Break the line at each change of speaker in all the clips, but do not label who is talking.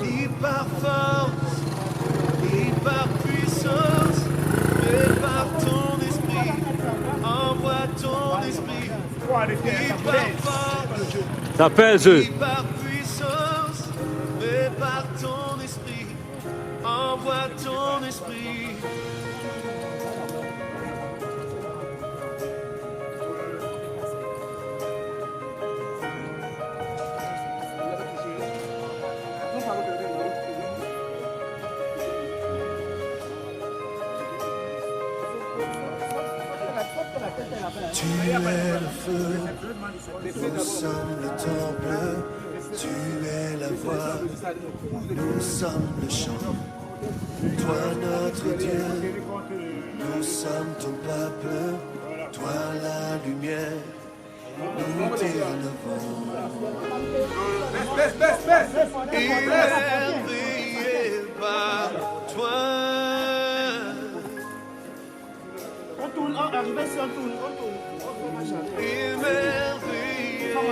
Ni par force, ni par puissance, mais par ton esprit. Envoie ton esprit. Ni par force,
Ça pèse.
ni par puissance, mais par ton esprit. Envoie ton esprit. Tu es le feu, nous sommes le temple, tu es la voix, nous sommes le chant. Toi notre Dieu, nous sommes ton peuple, toi la lumière, nous t'élevons. Émerveillé par toi.
On tourne, arrivé si on tourne, on tourne.
Émerveillé par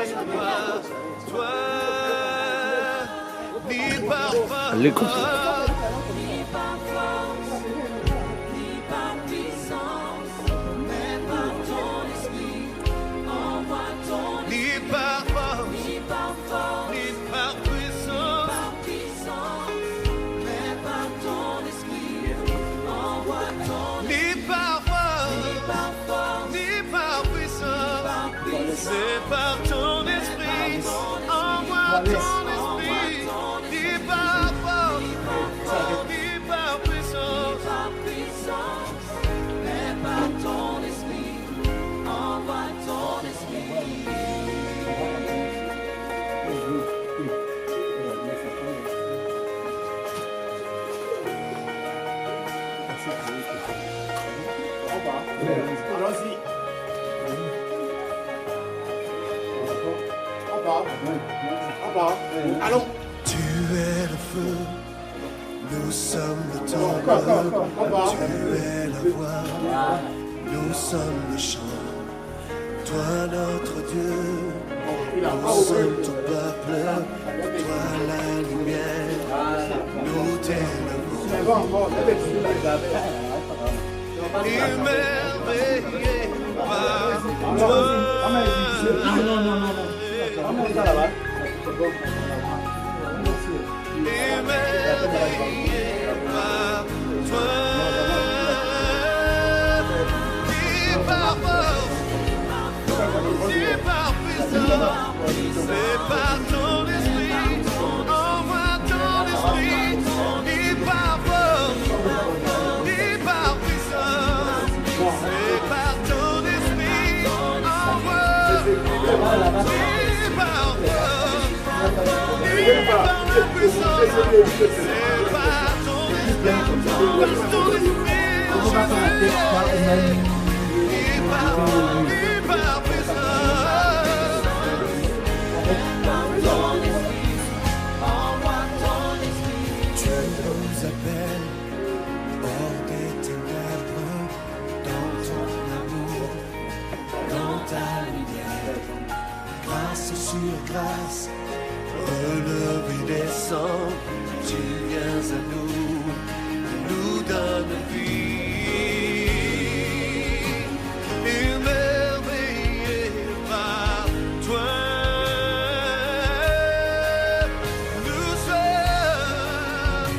toi, ni par force, ni par force, ni par puissance, mais par ton esprit, envoie ton esprit. Ni par force, ni par puissance, mais par ton esprit, envoie ton esprit. Ni par force, ni par puissance, c'est par ton esprit, envoie ton esprit. Ni par force, ni par puissance, mais par ton esprit, envoie ton esprit.
Allons-y. Allons.
Tu es le feu, nous sommes le temple, tu es la voix, nous sommes le chant. Toi notre Dieu, nous sommes ton peuple, toi la lumière, nous t'élevons. Émerveillé par toi. Émerveillé par toi. Ni par force, ni par puissance, c'est par ton esprit, envoie ton esprit. Ni par force, ni par puissance, c'est par ton esprit, envoie. Ni par force, ni par la puissance, c'est par ton esprit, par ton esprit, envoie. Ni par puissance. Tu nous appelles hors des ténèbres, dans ton amour, dans ta lumière. Grâce sur grâce, relevé descend, tu viens à nous donnes vie. Émerveillé par toi, nous sommes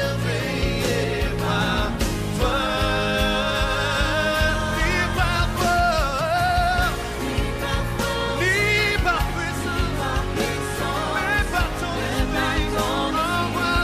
émerveillés par toi. Ni par force, ni par puissance, mais par ton esprit, envoie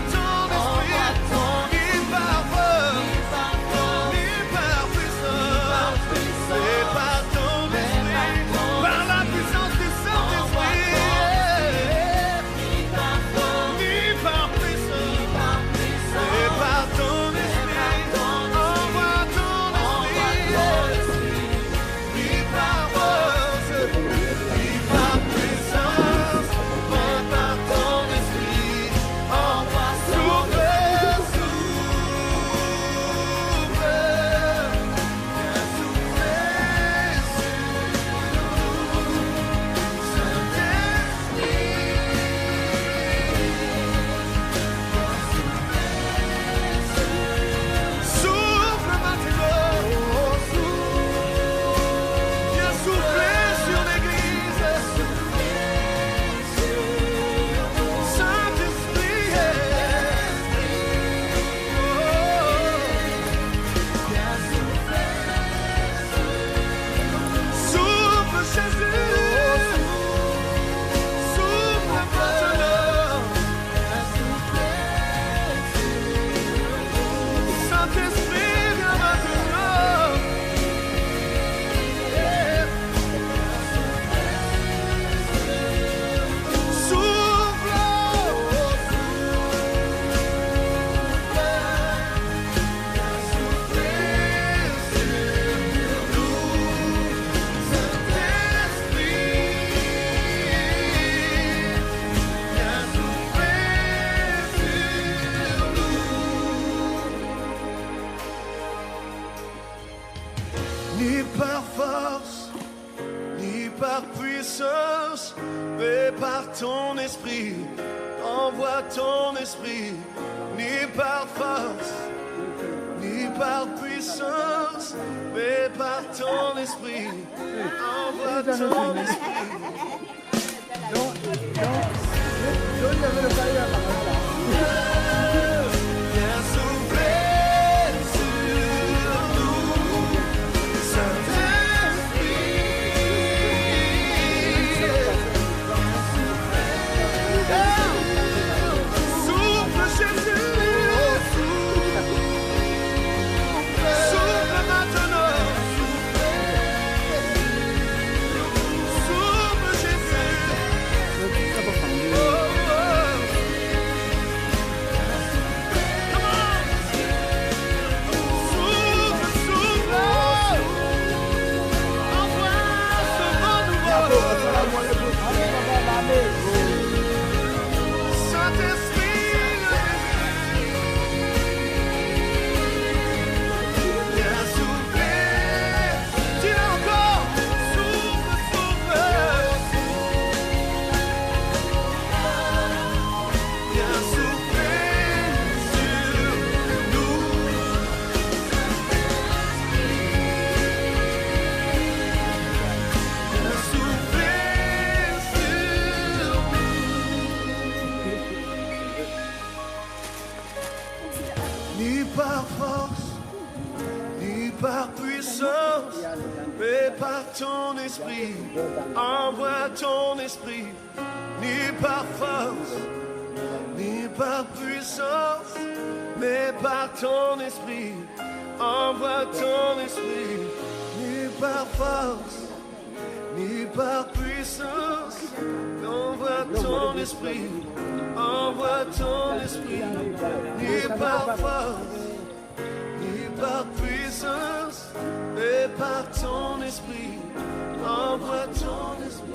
ni par force, ni par puissance, mais par ton esprit. Envoie ton esprit, ni par force, ni par puissance, mais par ton esprit. Envoie ton esprit. Viens souffler sur nous, Saint-Esprit. Souffle Jésus, souffle maintenant. Souffle Jésus. Oh, oh. Come on. Souffle, souffle. Envoie ce vent nouveau. Saint-Esprit, viens souffler. Dis-le encore. Souffle, souffle. Viens souffler sur nous. Viens souffler sur nous. Ni par force, ni par puissance, mais par ton esprit. Envoie ton esprit, ni par force, ni par puissance, mais par ton esprit. Envoie ton esprit, ni par force, ni par puissance. Envoie ton esprit, envoie ton esprit, ni par force, ni par puissance, mais par ton esprit. Envoie ton esprit.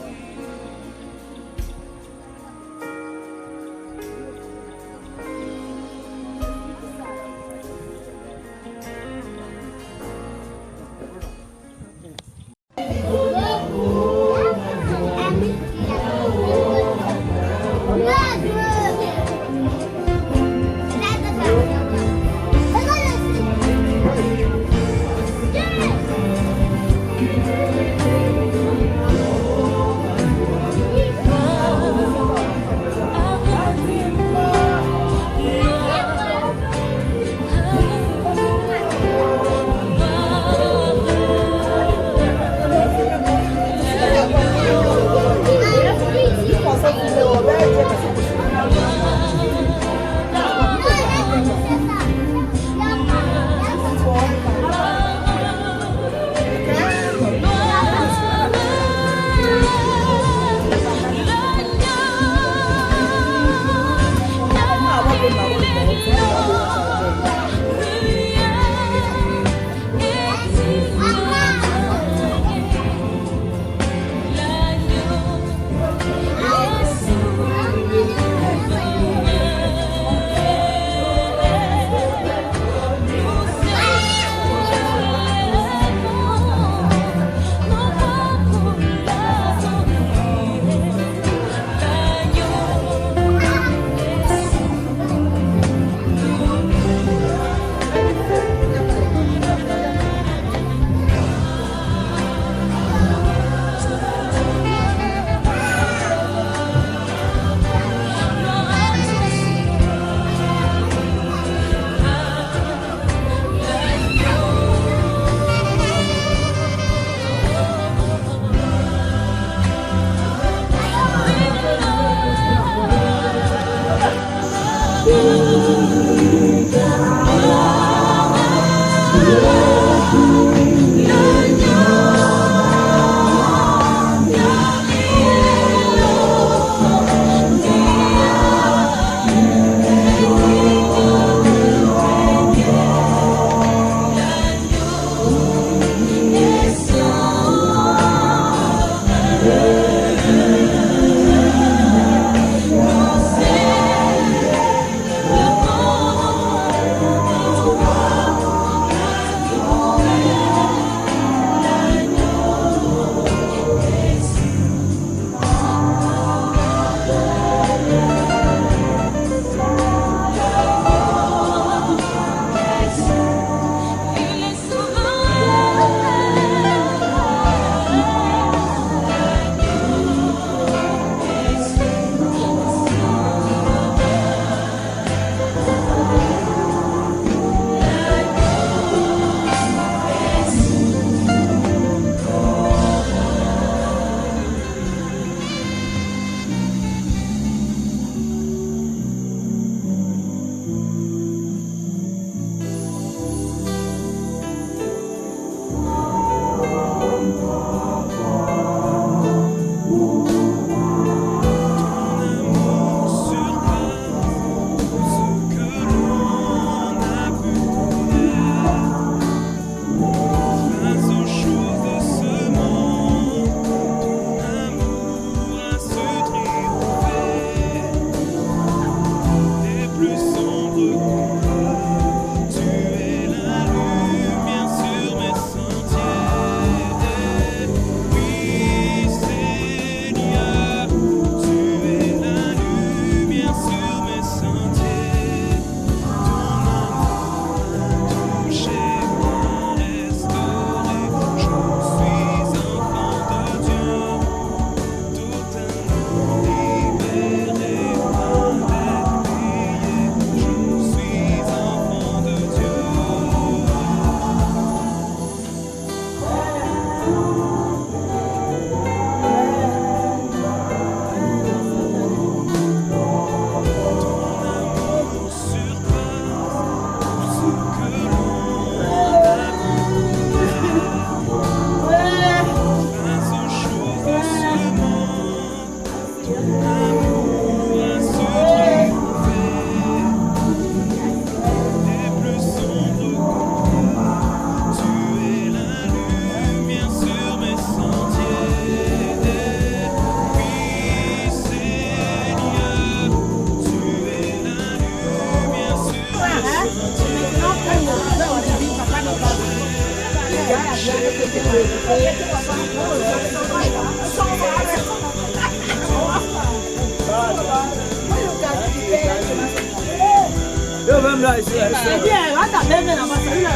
même là, ici.
C'est bien, on va t'appeler là-bas, salut là.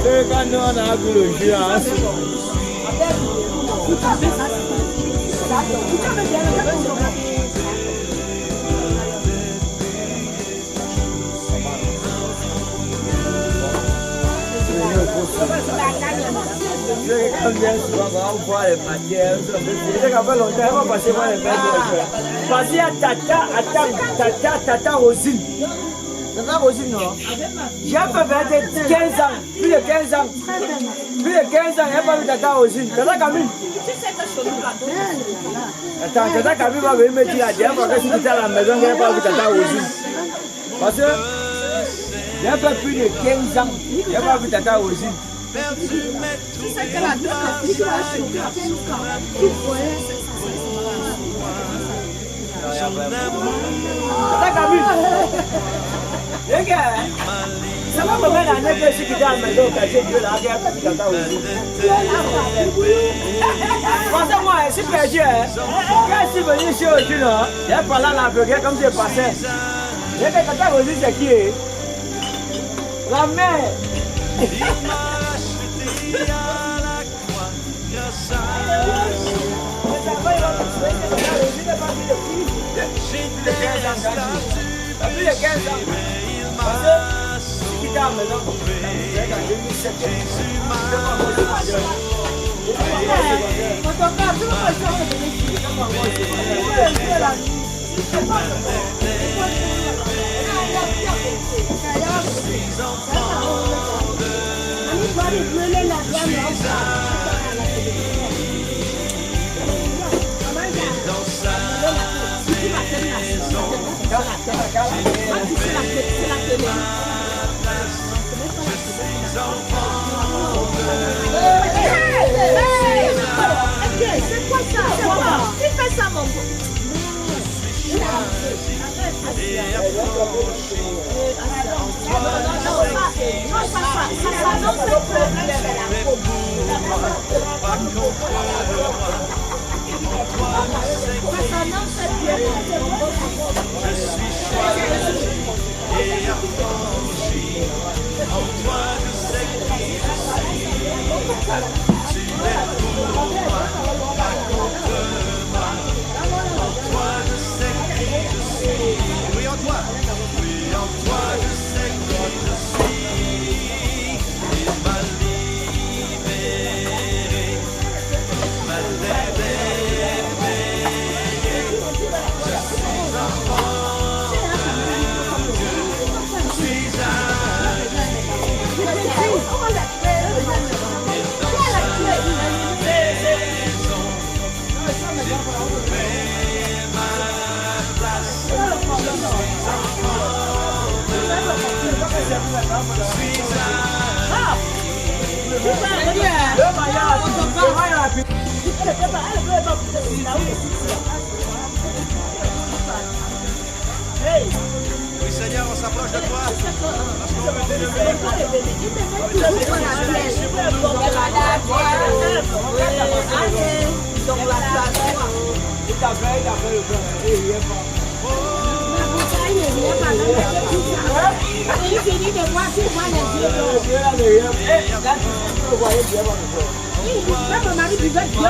C'est quand on a vu le jeu ensemble. Quand vient souvent, on voit les matières. C'est qu'après longtemps, on va passer voir les matières. Parce qu'il y a Tata Rosine. Tata Rosine, non? J'ai fait 15 ans, plus de 15 ans. Plus de 15 ans, il n'y a pas vu Tata Rosine. Tata Camille. Attends, Tata Camille va venir me dire la dernière fois que si tu étais à la maison, il n'y a pas vu Tata Rosine. Parce que j'ai fait plus de 15 ans, il n'y a pas vu Tata Rosine. Tata Camille. Les gars, ça va me mettre en effet ce qui est à la maison, parce que Dieu l'a fait Tata Rosine. Parce que moi, je suis perdu. Quand je suis venu ici aujourd'hui, j'ai parlé à l'aveugle comme je passais. J'ai dit Tata Rosine, c'est qui? La mère. Plus de 15 ans. Parce que si tu es à la maison, c'est en 2007.
C'est quoi ça? Qui fait ça, mon gars?
Je suis choisi et affranchi. En toi je sais qui je suis. Tu es pour moi, pas contre moi. En toi je sais qui je suis. Oui, en toi. Oui, en toi je sais qui je suis. Il m'a libéré, m'a libéré. Je suis enfant de Dieu. Je suis Oui, Seigneur, on s'approche de toi parce qu'on veut t'élever.
Il finit de voir sur moi les yeux. Même mon mari buvait de l'eau.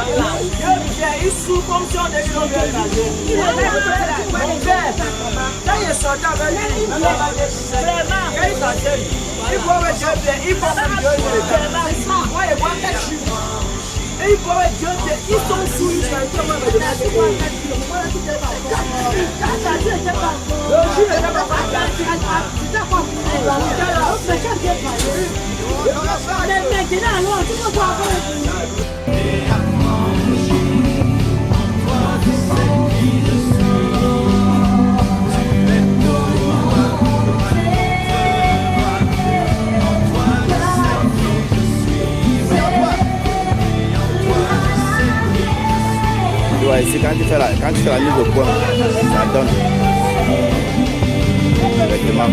Il souffre comme si on était dans mon père, quand il est sorti avec lui, vraiment, quand il sortait, il pouvait Dieu, il pouvait Dieu. Moi, je vois quelque chose. Et il pouvait Dieu, ils sont sous, ils sont le
Ouais, ici, quand tu fais la mise au point, ça donne. Exactement.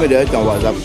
direct en WhatsApp.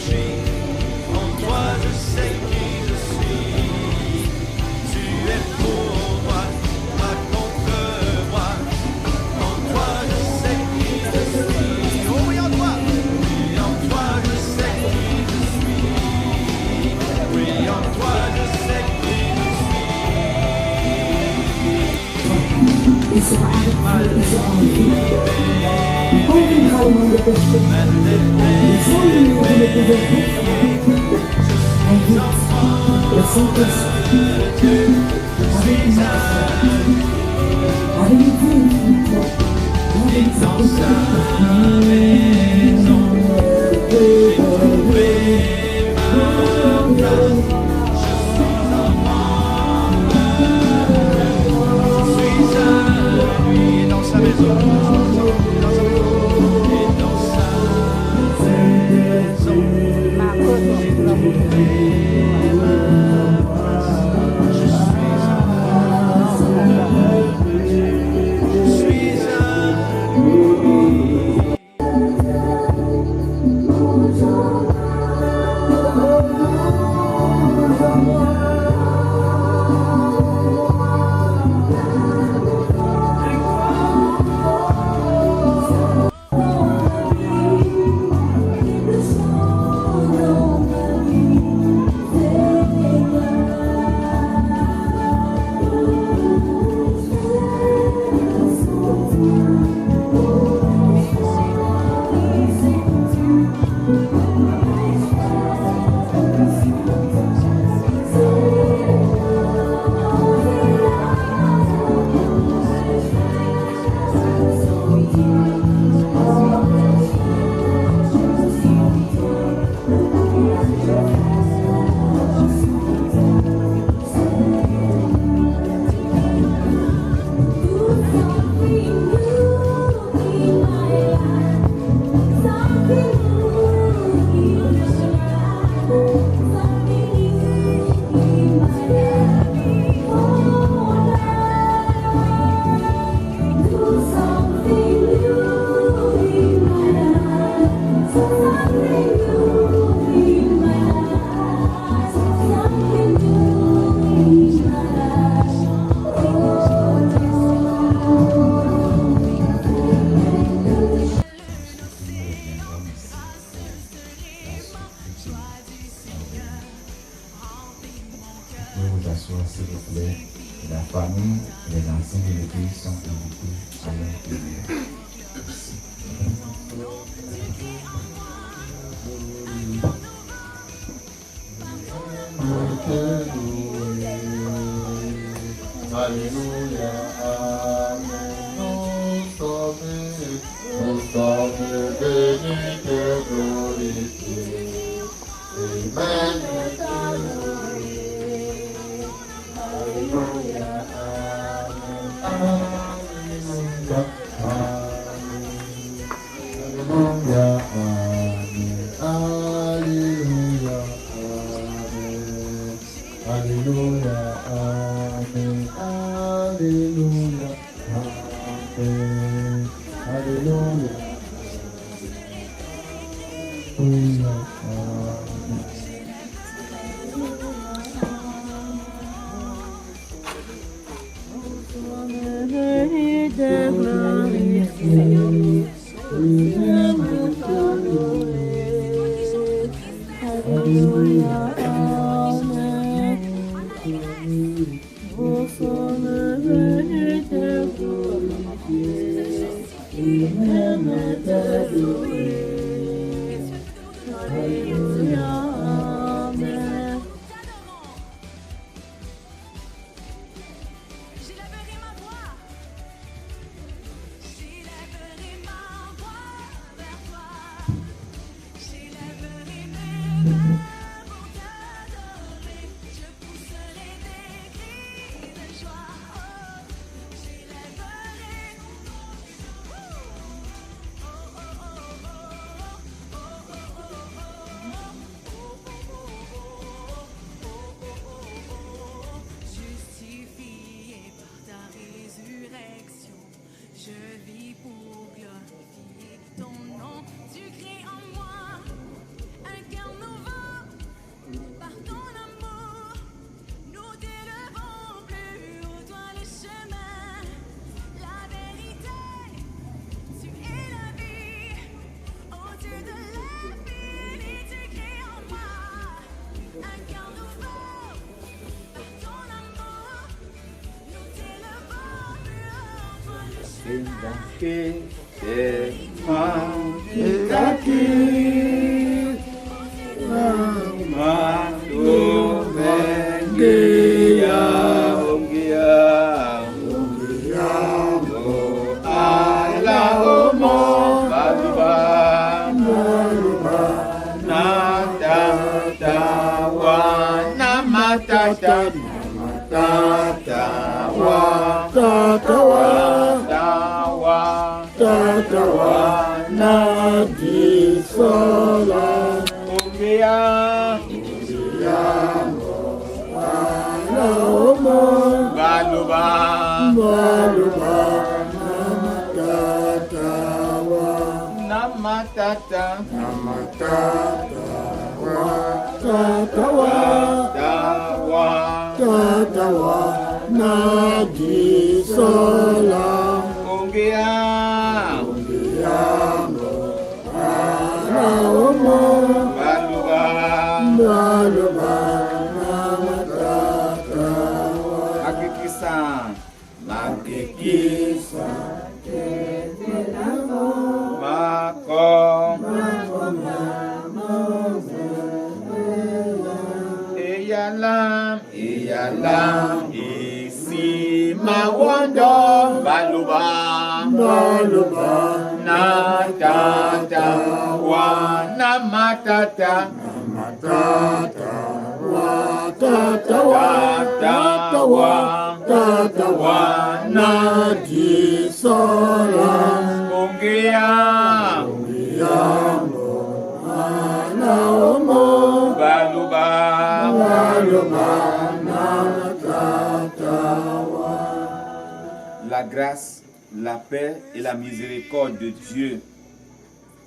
La grâce, la paix et la miséricorde de Dieu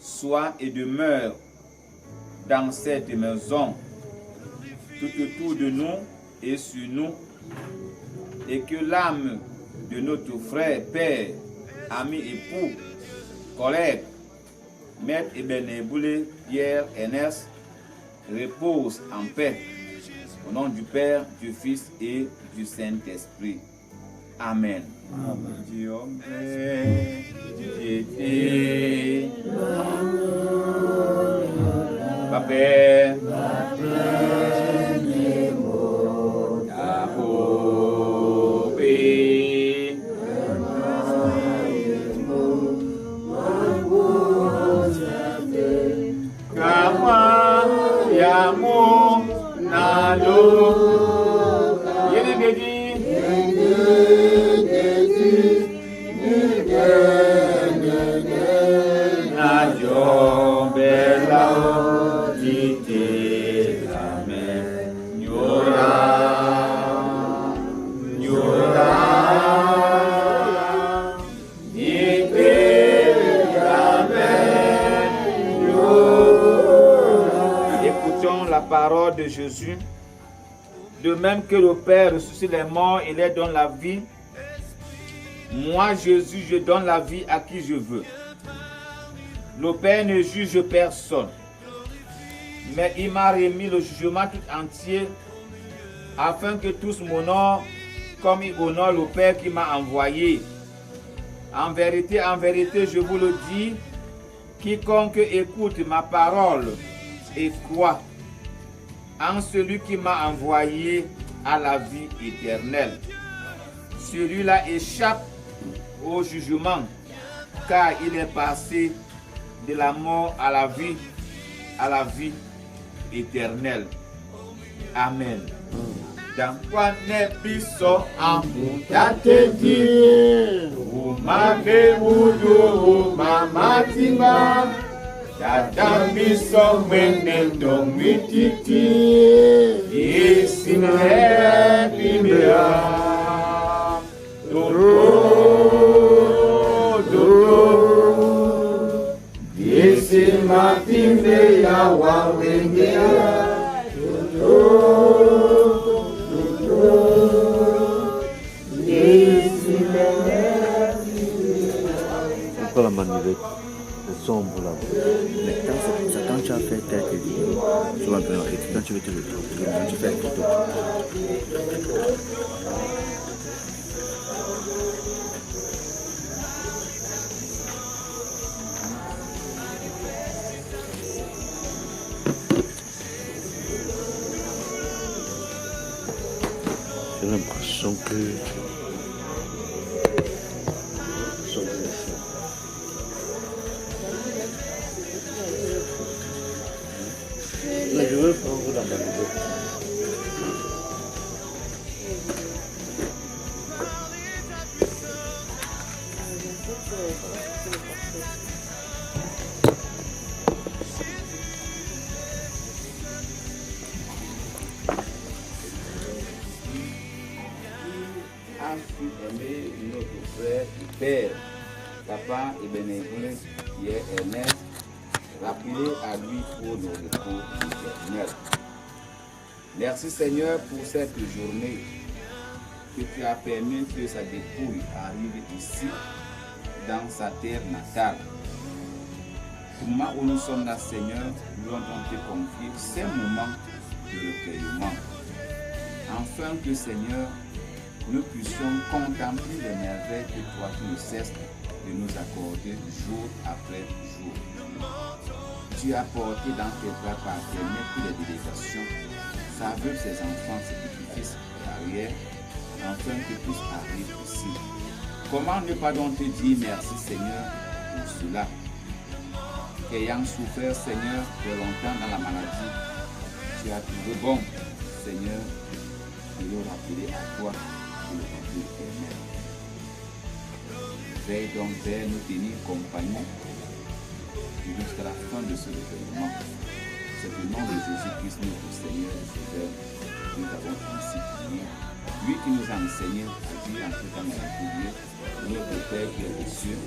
soient et demeurent dans cette maison, tout autour de nous et sur nous, et que l'âme de notre frère, père, ami, époux, collègue, maître Ebeneboulé Pierre Ernest repose en paix. Au nom du Père, du Fils et du Saint-Esprit. Amen. Amen. Parole de Jésus, de même que le Père ressuscite les morts et les donne la vie, moi Jésus, je donne la vie à qui je veux. Le Père ne juge personne, mais il m'a remis le jugement tout entier, afin que tous m'honorent comme il honore le Père qui m'a envoyé. En vérité, je vous le dis, quiconque écoute ma parole et croit en celui qui m'a envoyé à la vie éternelle. Celui-là échappe au jugement, car il est passé de la mort à la vie éternelle. Amen. Dans quoi n'est plus en dit, vous m'avez voulu, maman Timba. Tata miso mwene domititi Yesimere bimea Dodo Yesima bimea wawengea Dodo Yesimere bimea.
Encore la manivette. Sombre là. Mais quand tu as fait quelques vidéos, tu vas bien, et quand tu veux te retrouver, tu fais une photo. J'ai l'impression que... Mais je veux prendre la manette.
Aimer notre frère et père, papa et bénévole qui est Ernest, rappelez à lui pour nos recours éternels. Merci Seigneur pour cette journée que tu as permis que sa dépouille arrive ici, dans sa terre natale. Au moment où nous sommes là, Seigneur, nous allons te confier ces moments de recueillement, afin que Seigneur, nous puissions contempler les merveilles que toi tu ne cesses de nous accorder jour après jour. Tu as porté dans tes bras paternels toutes les délégations, ça veut ses enfants, ses petits-fils et arrière, afin qu'ils puissent arriver ici. Comment ne pas donc te dire merci Seigneur pour cela? Ayant souffert Seigneur de longtemps dans la maladie, tu as trouvé bon Seigneur de nous rappeler à toi. Veille donc vers nous tenir compagnie jusqu'à la fin de ce événement. C'est le nom de Jésus-Christ, notre Seigneur et Sauveur, que nous avons ainsi prié. Lui qui nous a enseigné à dire en tout temps dans la prière, notre Père qui est aux cieux,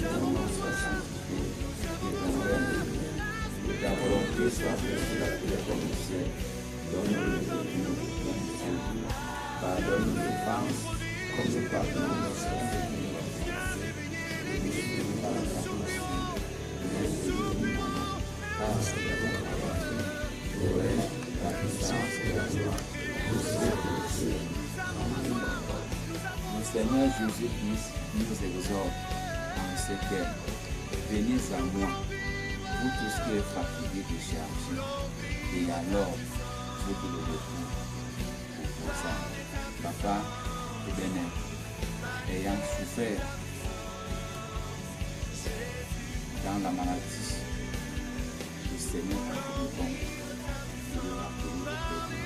ton nom soit sanctifié, que ton règne vienne, que ta volonté soit faite sur la terre comme au ciel. Donne-nous aujourd'hui notre pain quotidien. Pardonne nos offenses, comme nous pardonnons nos offensés. Le Seigneur Jésus-Christ nous exhorte en ces termes. Venez à moi, vous tous qui êtes fatigués de charger, et alors vous que le repos au présent. Papa et Bénin, ayant souffert dans la maladie, le Seigneur a tenu compte de le rappeler le peuple.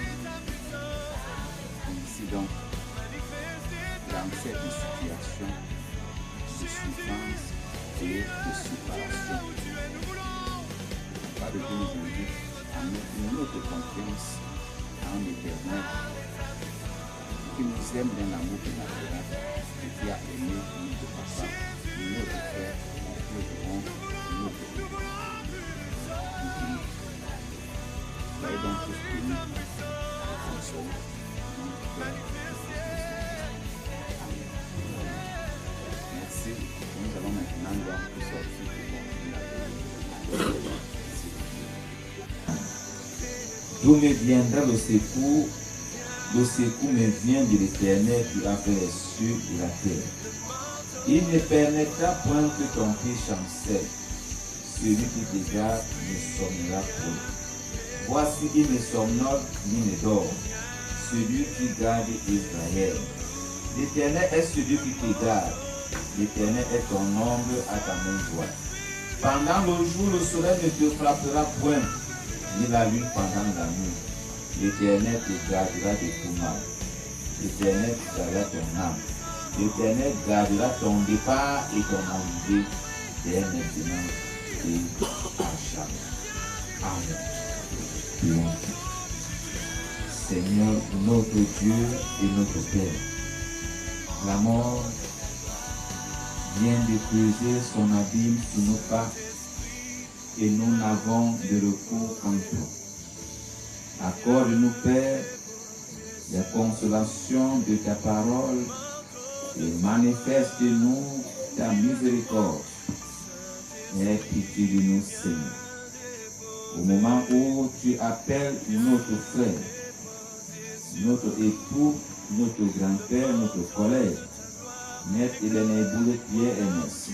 Ainsi donc, dans cette situation de souffrance et de séparation, pas de nous invite à mettre notre confiance en l'Éternel, qui nous aime dans l'amour de la et qui a aimé notre papa, notre frère, notre oncle, notre père. Soyez donc tous bénis et consolés. Merci. Nous allons maintenant donc sortir pour continuer la D'où me viendra le secours? Le secours me vient de l'Éternel qui a fait les cieux et la terre. Il ne permettra point que ton pied chancelle. Celui qui te garde ne somnera point. Voici, il ne somnole ni ne dort. Celui qui garde Israël. L'Éternel est celui qui te garde. L'Éternel est ton ombre à ta main droite. Pendant le jour, le soleil ne te frappera point, ni la lune pendant la nuit. L'Éternel te gardera de tout mal. L'Éternel gardera ton âme. L'Éternel gardera ton départ et ton arrivée dès maintenant et à jamais. Amen. Prions. Seigneur, notre Dieu et notre Père, la mort vient de creuser son abîme sous nos pas et nous n'avons de recours qu'en toi. Accorde-nous, Père, la consolation de ta parole et manifeste-nous ta miséricorde. Aie pitié de nous, Seigneur. Au moment où tu appelles notre frère, notre époux, notre grand-père, notre collègue, Maître Hélène Boulet Pierre Ernest,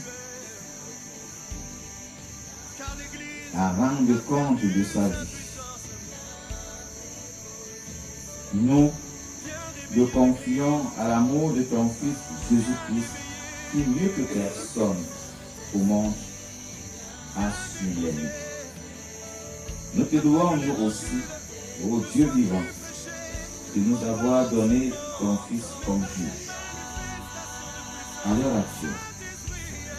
à rendre compte de sa vie. Nous, le confions à l'amour de ton Fils Jésus-Christ, qui mieux que personne au monde a su l'aimer. Nous te louons nous aussi, ô Dieu vivant, de nous avoir donné ton Fils comme juge. À l'heure actuelle,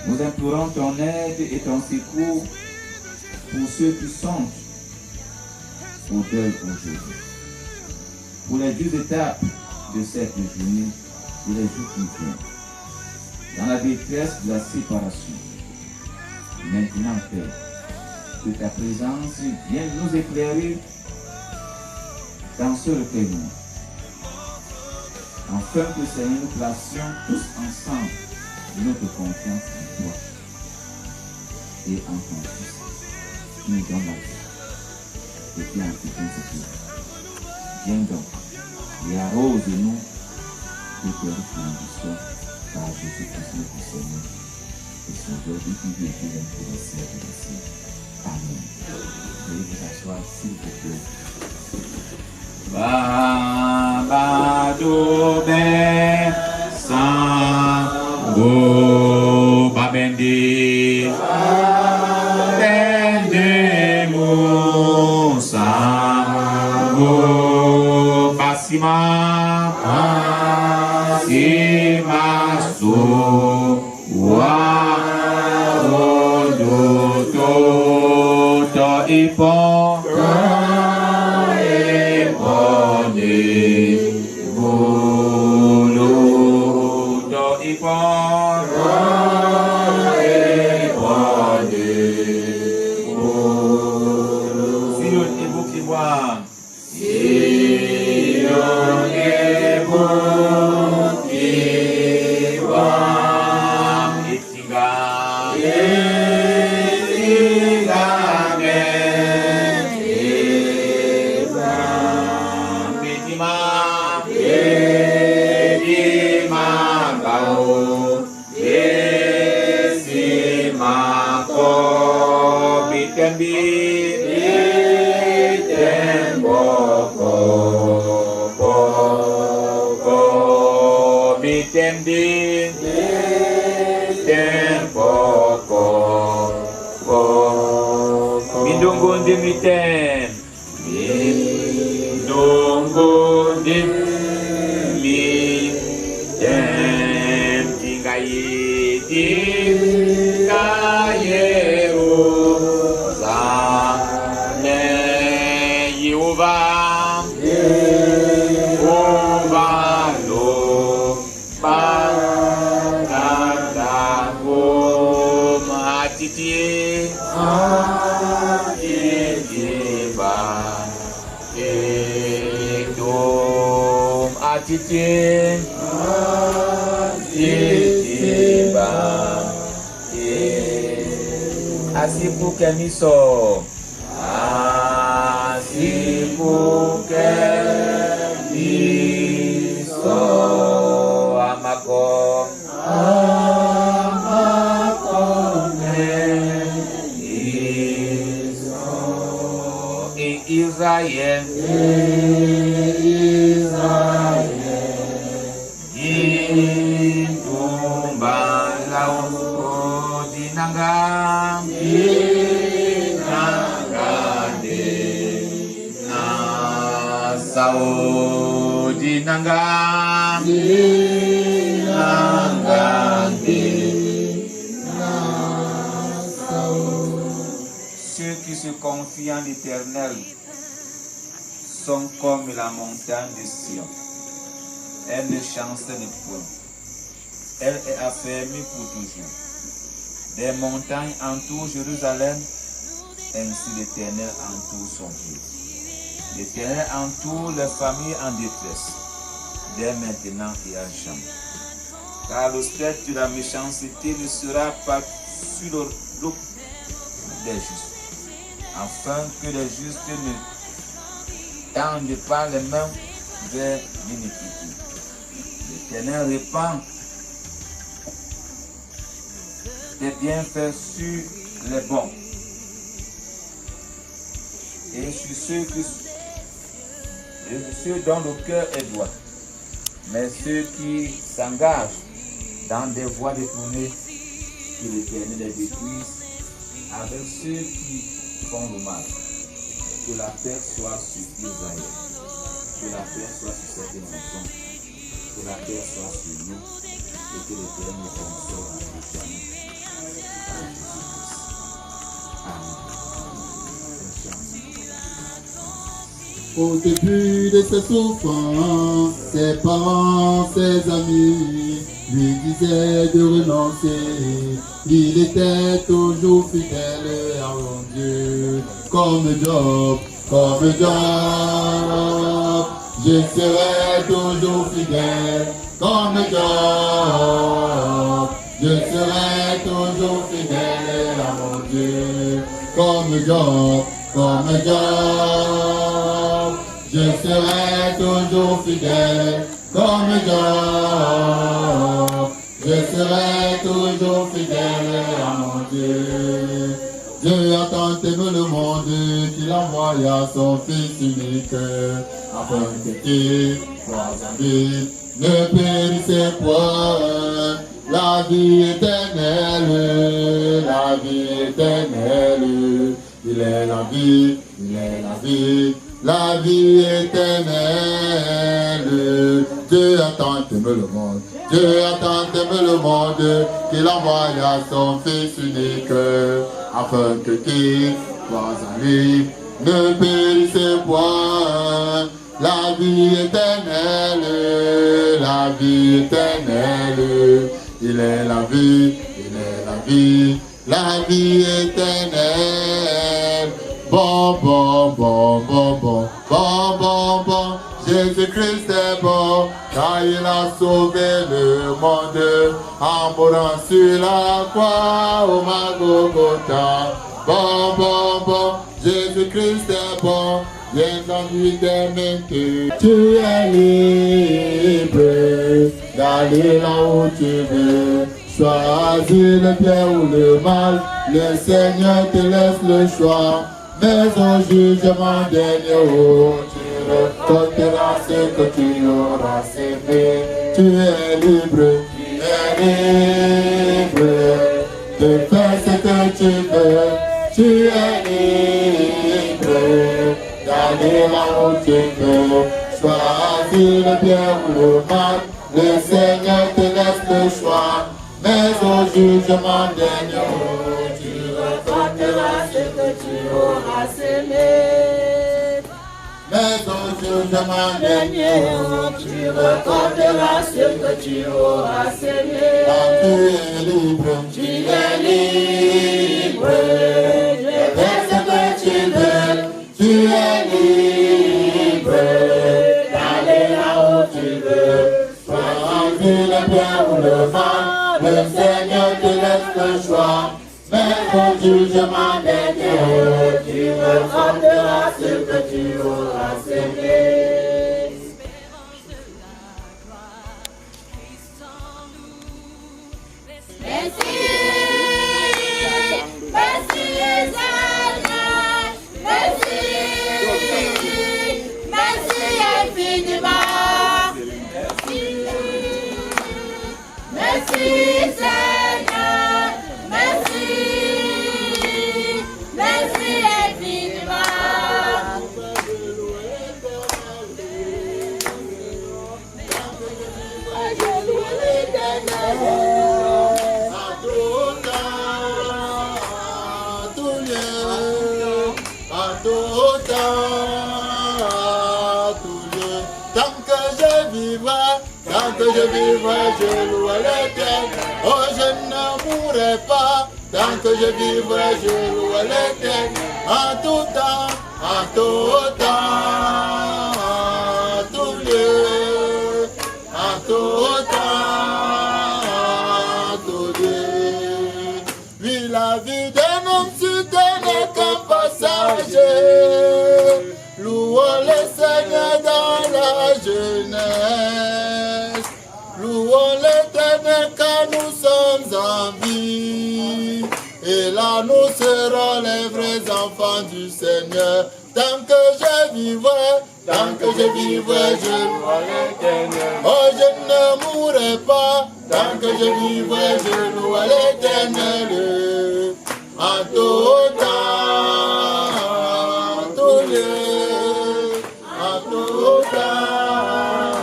nous implorons ton aide et ton secours pour ceux qui sont au deuil aujourd'hui. Pour les 2 étapes de cette journée et les jours qui viennent, dans la détresse de la séparation. Maintenant, Père, que ta présence vienne nous éclairer dans ce recueillement, afin que Seigneur, nous placions tous ensemble notre confiance en toi et en ton Fils, qui nous donne la vie et qui entretient cette vie. Viens donc et arrose-nous de tes resplendissants par Jésus-Christ notre Seigneur et Sauveur, qui vit et qui vient pour les siècles des siècles. Amen. Veuillez vous asseoir, s'il vous plaît. Baba dobe sango babendi bende mo sango basima basima so wa odo to ipon Así porque mi so, así porque mi so, amako, Israel, ceux qui se confient en l'Éternel sont comme la montagne de Sion. Elle ne chancelle point. Elle est affermie pour toujours. Des montagnes entourent Jérusalem, ainsi l'Éternel entoure son peuple. L'Éternel entoure les familles en détresse, dès maintenant et à jamais. Car le spectre de la méchanceté ne sera pas sur le dos des justes, afin que les justes ne tendent pas les mains vers l'iniquité. L'Éternel répand des bienfaits sur les bons et sur ceux dont le cœur est droit. Mais ceux qui s'engagent dans des voies détournées, que l'Éternel les détruise, avec ceux qui font le mal. Que la paix soit sur Israël. Que la paix soit sur cette maison. Que la paix soit sur nous. Et que l'Éternel nous console à l'éternel. Par Jésus-Christ. Amen.
Au début de ses souffrances, ses parents, ses amis lui disaient de renoncer. Il était toujours fidèle à mon Dieu, comme Job, comme Job. Je serai toujours fidèle, comme Job. Je serai toujours fidèle à mon Dieu, comme Job, comme Job. Je serai toujours fidèle, comme Job. Je serai toujours fidèle à mon Dieu. Dieu a tant aimé le monde qu'il envoya son Fils unique, afin que qui croit en lui ne périsse point. La vie éternelle, la vie éternelle. Il est la vie, il est la vie. La vie éternelle. Dieu a tant aimé le monde, Dieu a tant aimé le monde qu'il envoya son Fils unique, afin que qui croit en lui ne périsse point. La vie éternelle, la vie éternelle. Il est la vie, il est la vie, la vie éternelle. Bon, bon, bon, bon, bon, bon, bon, bon. Jésus-Christ est bon, car il a sauvé le monde en mourant sur la croix au Golgotha. Bon, bon, bon, Jésus-Christ est bon, viens dans lui d'aimer. Tu es libre d'aller là où tu veux. Choisis le bien ou le mal, le Seigneur te laisse le choix. Mais au jugement dernier, tu récolteras ce que tu auras semé. Tu es libre, de faire ce que tu veux. Tu es libre d'aller là où tu veux. Choisis le bien ou le mal, le Seigneur te laisse le choix. Mais au jugement dernier, tu récolteras ce que tu auras semé. Mais au jugement dernier, tu récolteras ce que tu auras semé. Tu es libre, tu es libre de faire ce que tu veux. Tu es libre d'aller là où tu veux. Choisis le bien ou le mal, le Seigneur te laisse le choix. Mais au jugement dernier, tu récolteras ce que tu auras semé.
Merci, merci Seigneur, merci, merci infiniment. Merci Seigneur, merci, merci infiniment. Je loue l'Éternel.
Tant que je vivrai, je louerai l'Éternel. Oh, je ne mourrai pas. Tant que je vivrai, je louerai l'Éternel. En tout temps, en tout temps, en tout lieu, en tout temps, en tout lieu. Oui, la vie d'un homme sur terre n'est qu'un passage. Louons le Seigneur dans la jeunesse. Louons l'Éternel car nous sommes en vie. Et là nous serons les vrais enfants du Seigneur Tant que je vivrai, je louerai l'Éternel. Oh, je ne mourrai pas, tant que je vivrai, je louerai l'Éternel. En tout temps, en tout lieu, en tout temps,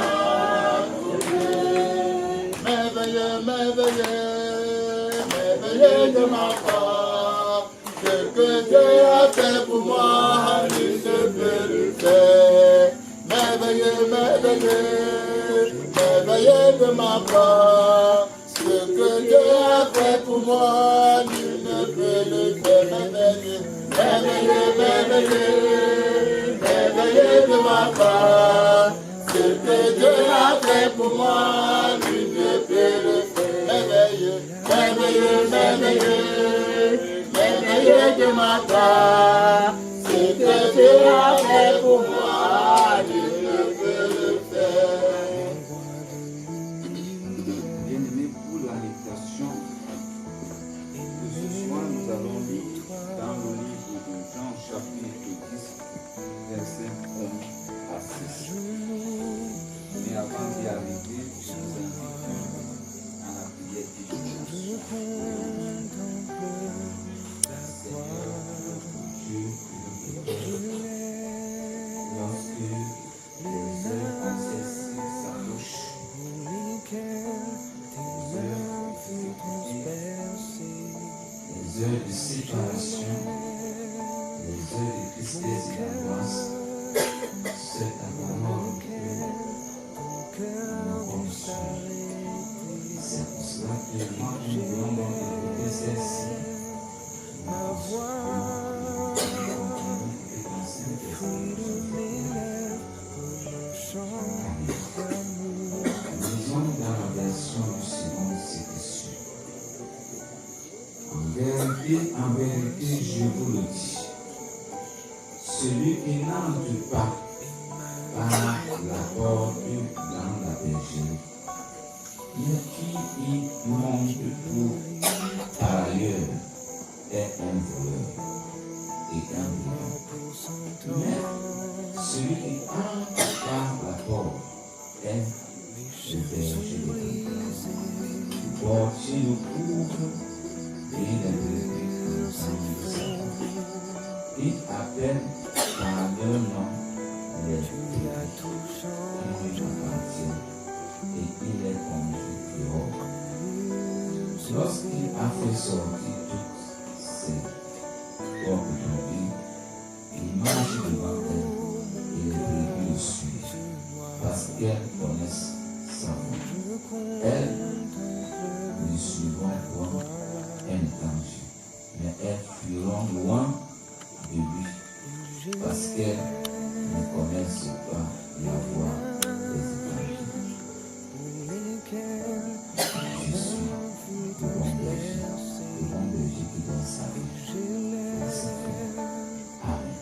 merveilleux de ma part, ce que Dieu a fait pour moi, nul ne peut le faire. Merveilleux de ma part, ce que Dieu a fait pour moi, nul ne peut le faire. Merveilleux de ma part, ce que Dieu a fait pour moi, nul ne peut le faire. Merveilleux de ma part, ce que Dieu a fait pour moi, nul ne peut le faire.
Bien-aimés, pour la méditation de ce soir, nous allons lire dans le livre de Jean, chapitre 10, versets 1 à 6. Mais avant d'y arriver, je vous invite à la prière du jour. Lorsque les heures concessives s'approchent, les heures de séparation, les heures de tristesse et d'angoisse, c'est ta parole que nous console. C'est pour cela que moi, nous voulons donc écouter celle-ci. Ma voix, disons dans la version du second, c'est sûr. En vérité, je vous le dis, celui qui n'entre pas par la porte dans la bergerie, mais qui y monte pour par ailleurs, est un voleur et un brigand. Mais celui qui entre par la porte est le berger de Christ. Portier le couvre et les brebis sans le savoir. Il appelle par leur nom les brebis qui lui appartiennent et il les conduit dehors. Lorsqu'il a fait sortir toutes ces propres brebis, il marche devant elles et les brebis le suivent parce qu'elles connaissent sa voix. Elles ne suivront point un danger, mais elles fuiront loin de lui parce qu'elles ne connaissent pas la voix des étrangers. Je suis le bon berger qui donne sa vie. Amen.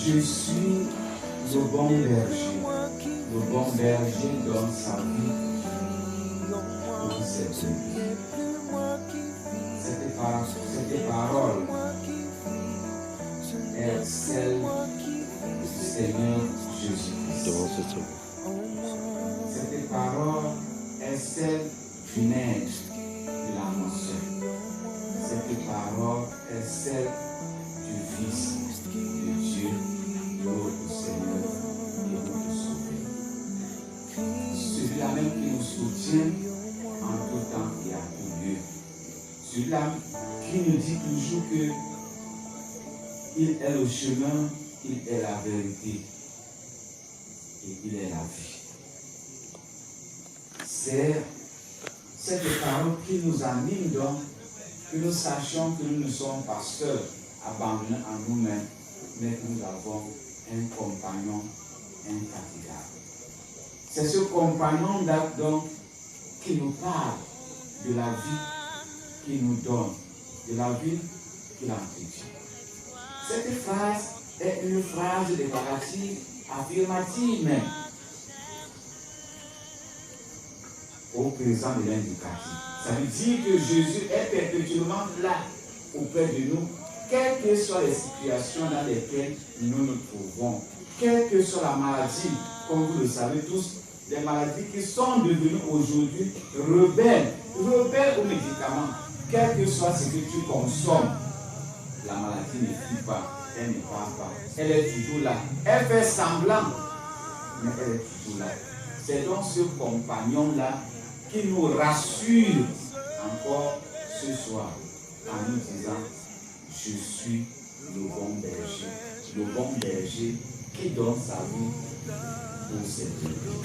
Je suis le bon berger. Le bon berger donne sa vie pour ses brebis. Cette parole est celle du Seigneur Jésus-Christ. Cette parole est celle du neige, de la moisson. Cette parole est celle du Fils de Dieu, notre Seigneur et notre Sauveur. celui-là qui nous dit toujours que il est le chemin, il est la vérité et il est la vie. C'est cette parole qui nous anime donc, que nous sachions que nous ne sommes pas seuls, abandonnés en nous-mêmes, mais que nous avons un compagnon infatigable. C'est ce compagnon donc qui nous parle de la vie qu'il nous donne, de la vie qu'il entretient. Cette phrase est une phrase déclarative, affirmative même, au présent de l'indicatif. Ça veut dire que Jésus est perpétuellement là auprès de nous, quelles que soient les situations dans lesquelles nous nous trouvons, quelle que soit la maladie, comme vous le savez tous, les maladies qui sont devenues aujourd'hui rebelles aux médicaments, quel que soit ce que tu consommes, la maladie ne fuit pas, elle ne part pas, elle est toujours là, elle fait semblant, mais elle est toujours là. C'est donc ce compagnon-là qui nous rassure encore ce soir en nous disant: je suis le bon berger qui donne sa vie pour ses brebis.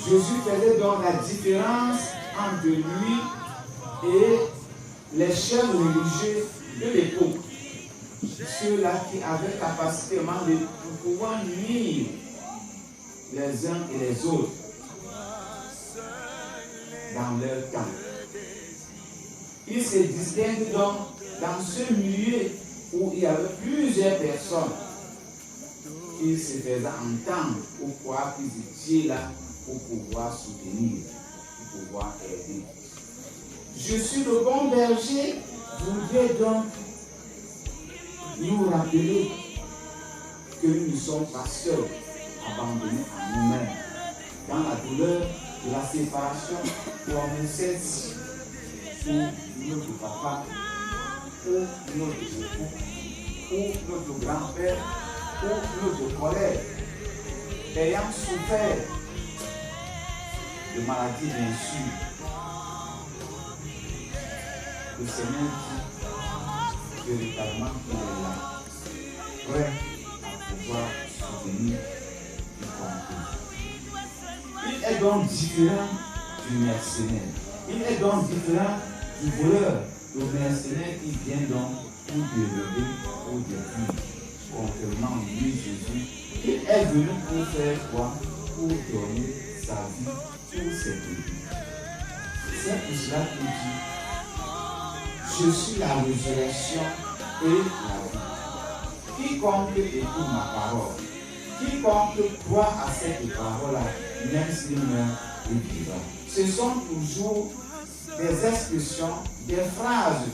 Jésus faisait donc la différence entre lui et les chefs religieux de l'époque, ceux-là qui avaient capacité de pouvoir nuire les uns et les autres dans leur temps. Il se distingue donc dans ce milieu où il y avait plusieurs personnes qui se faisaient entendre pour croire qu'ils étaient là pour pouvoir soutenir, pour pouvoir aider. Je suis le bon berger, voudrait donc nous rappeler que nous ne sommes pas seuls, abandonnés à nous-mêmes, dans la douleur de la séparation, ou en cesse où notre papa, ou notre époux, ou notre grand-père, ou notre collègue, ayant souffert de maladies bien sûr, le Seigneur dit véritablement qu'il est là, prêt à pouvoir soutenir et comprendre. Il est donc différent du mercenaire. Il est donc différent du voleur. Le mercenaire qui vient donc pour dérober, pour détruire. Contrairement à lui, Jésus, il est venu pour faire quoi? Pour donner sa vie pour ses brebis. C'est pour cela qu'il dit: je suis la résurrection et la vie. Quiconque écoute ma parole, quiconque croit à cette parole-là, même s'il meurt, il vivra. Ce sont toujours des expressions, des phrases,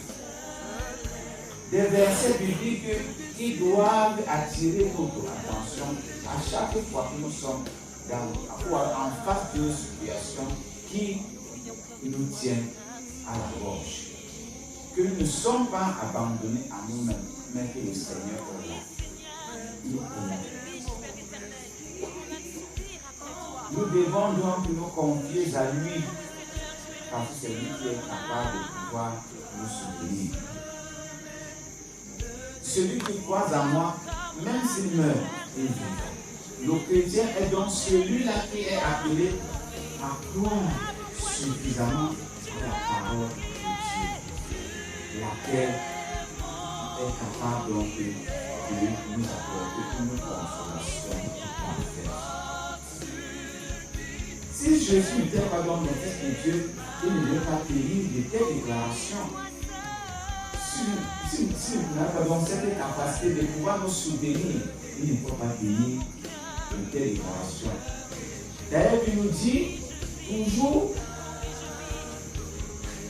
des versets bibliques qui doivent attirer notre attention à chaque fois que nous sommes en face d'une situation qui nous tient à la gorge. Que nous ne sommes pas abandonnés à nous-mêmes, mais que le Seigneur est là. Nous devons donc nous confier à lui, parce que c'est lui qui est capable de pouvoir nous soutenir. Celui qui croit en moi, même s'il meurt, il vivra. Le chrétien est donc celui-là qui est appelé à croire suffisamment à la parole de Dieu, laquelle est capable donc de nous apporter une consolation parfaite. Si Jésus n'était pas dans le Fils de Dieu, il ne devait pas tenir de telles déclarations. Si nous n'avons pas donc cette capacité de pouvoir nous soutenir, il ne faut pas tenir de telles déclarations. D'ailleurs, il nous dit toujours,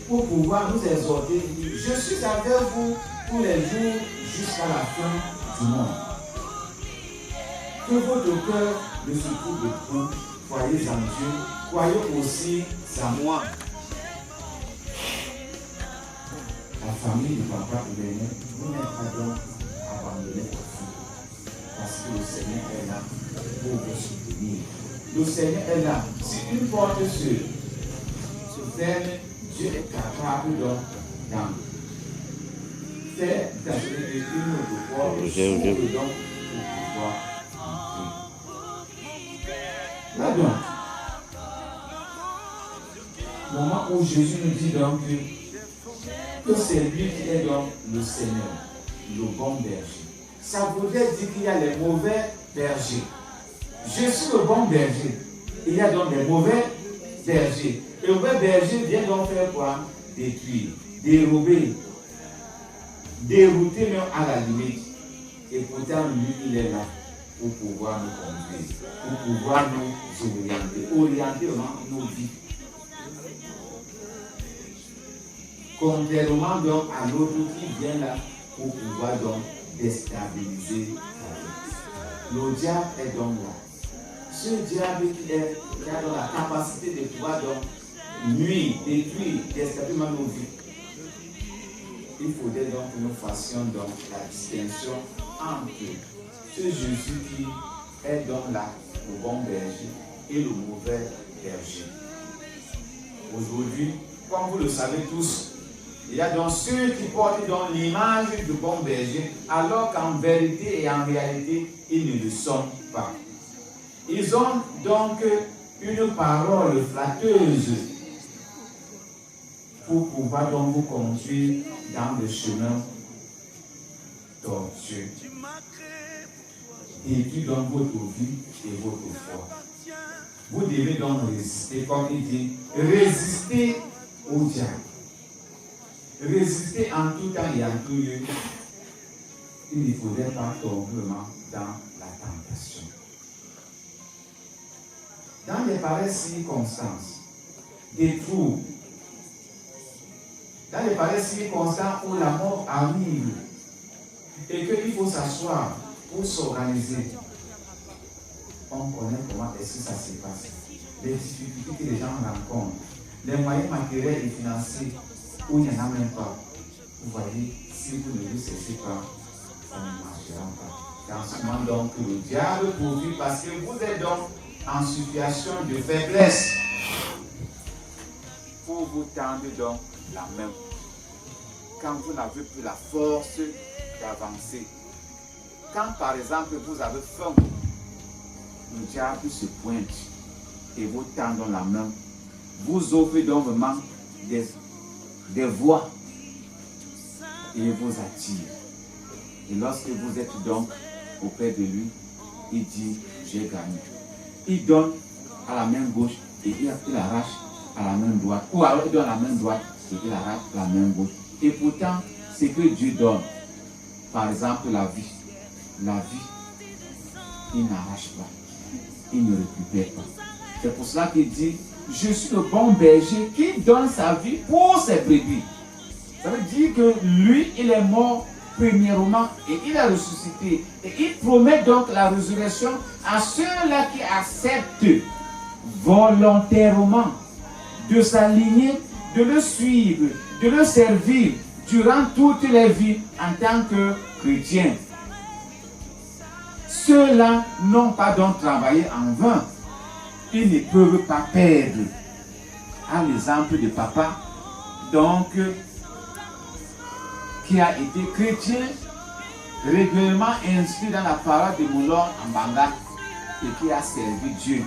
pour pouvoir nous exhorter, je suis avec vous tous les jours jusqu'à la fin du monde. Que votre cœur ne se trouve point, croyez en Dieu, croyez aussi en moi. La famille du papa Bénin, vous n'êtes pas donc abandonné aussi, parce que le Seigneur est là pour vous soutenir. Le Seigneur est là. Si Si une porte se ferme, Dieu est capable donc d'en faire d'acheter une autre porte s'ouvre donc pour pouvoir entrer. Là donc, moment où Jésus nous dit donc que c'est lui qui est donc le Seigneur, le bon berger. Ça voudrait dire qu'il y a les mauvais bergers. Je suis le bon berger. Il y a donc des mauvais bergers. Et le mauvais berger vient donc faire quoi? Détruire, dérober, dérouter même à la limite. Et pourtant, lui, il est là pour pouvoir nous conduire, pour pouvoir nous orienter nos vies. Contrairement donc à l'autre qui vient là pour pouvoir donc déstabiliser la vie. Le diable est donc là. Ce diable qui a donc la capacité de pouvoir donc nuire, détruire, déstabiliser nos vies. Il faudrait donc que nous fassions donc la distinction entre ce Jésus qui est donc là, le bon berger, et le mauvais berger. Aujourd'hui, comme vous le savez tous, il y a donc ceux qui portent donc l'image du bon berger, alors qu'en vérité et en réalité, ils ne le sont pas. Ils ont donc une parole flatteuse pour pouvoir donc vous conduire dans le chemin tortueux. Et puis dans votre vie et votre foi. Vous devez donc résister, comme il dit, résister au diable. Résister en tout temps et en tout lieu. Il ne faudrait pas tomber dans la tentation. Dans les pareilles circonstances, des troubles, dans les pareilles circonstances où la mort arrive et qu'il faut s'asseoir pour s'organiser, on connaît comment est-ce que ça se passe. Les difficultés que les gens rencontrent, les moyens matériels et financiers où il n'y en a même pas. Vous voyez, si vous ne le cessez pas, ça ne marchera pas. Dans ce moment donc, le diable poursuit parce que vous êtes donc en situation de faiblesse. Pour vous tendre donc la main. Quand vous n'avez plus la force d'avancer. Quand par exemple vous avez faim, le diable se pointe et vous tend dans la main. Vous offrez donc vraiment des voies et vous attire. Et lorsque vous êtes donc auprès de lui, il dit, j'ai gagné. Il donne à la main gauche et il arrache à la main droite. Ou alors il donne à la main droite et il arrache à la main gauche. Et pourtant, ce que Dieu donne, par exemple la vie, il n'arrache pas, il ne récupère pas. C'est pour cela qu'il dit, je suis le bon berger qui donne sa vie pour ses brebis. Ça veut dire que lui, il est mort premièrement et il a ressuscité. Et il promet donc la résurrection à ceux-là qui acceptent volontairement de s'aligner, de le suivre, de le servir durant toutes les vies en tant que chrétiens. Ceux-là n'ont pas donc travaillé en vain. Ils ne peuvent pas perdre. À l'exemple de papa, donc, qui a été chrétien, régulièrement inscrit dans la parole de Moulon en Banga et qui a servi Dieu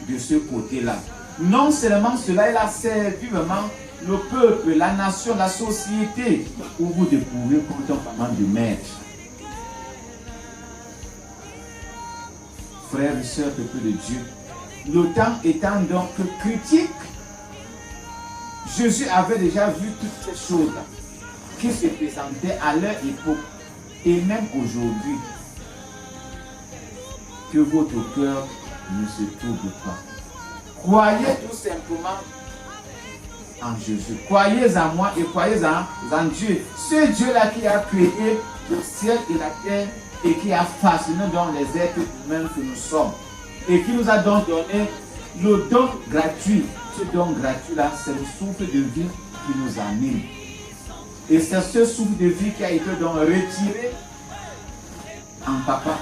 de ce côté-là. Non seulement cela, il a servi vraiment le peuple, la nation, la société, où vous découvrez pourtant vraiment de maître. Frères et sœurs, peuple de Dieu, le temps étant donc critique, Jésus avait déjà vu toutes ces choses-là qui se présentaient à leur époque et même aujourd'hui. Que votre cœur ne se trouble pas. Croyez tout simplement en Jésus. Croyez en moi et croyez en Dieu. Ce Dieu-là qui a créé le ciel et la terre et qui a façonné dans les êtres humains que nous sommes. Et qui nous a donc donné le don gratuit. Ce don gratuit-là, c'est le souffle de vie qui nous anime. Et c'est ce souffle de vie qui a été donc retiré en papa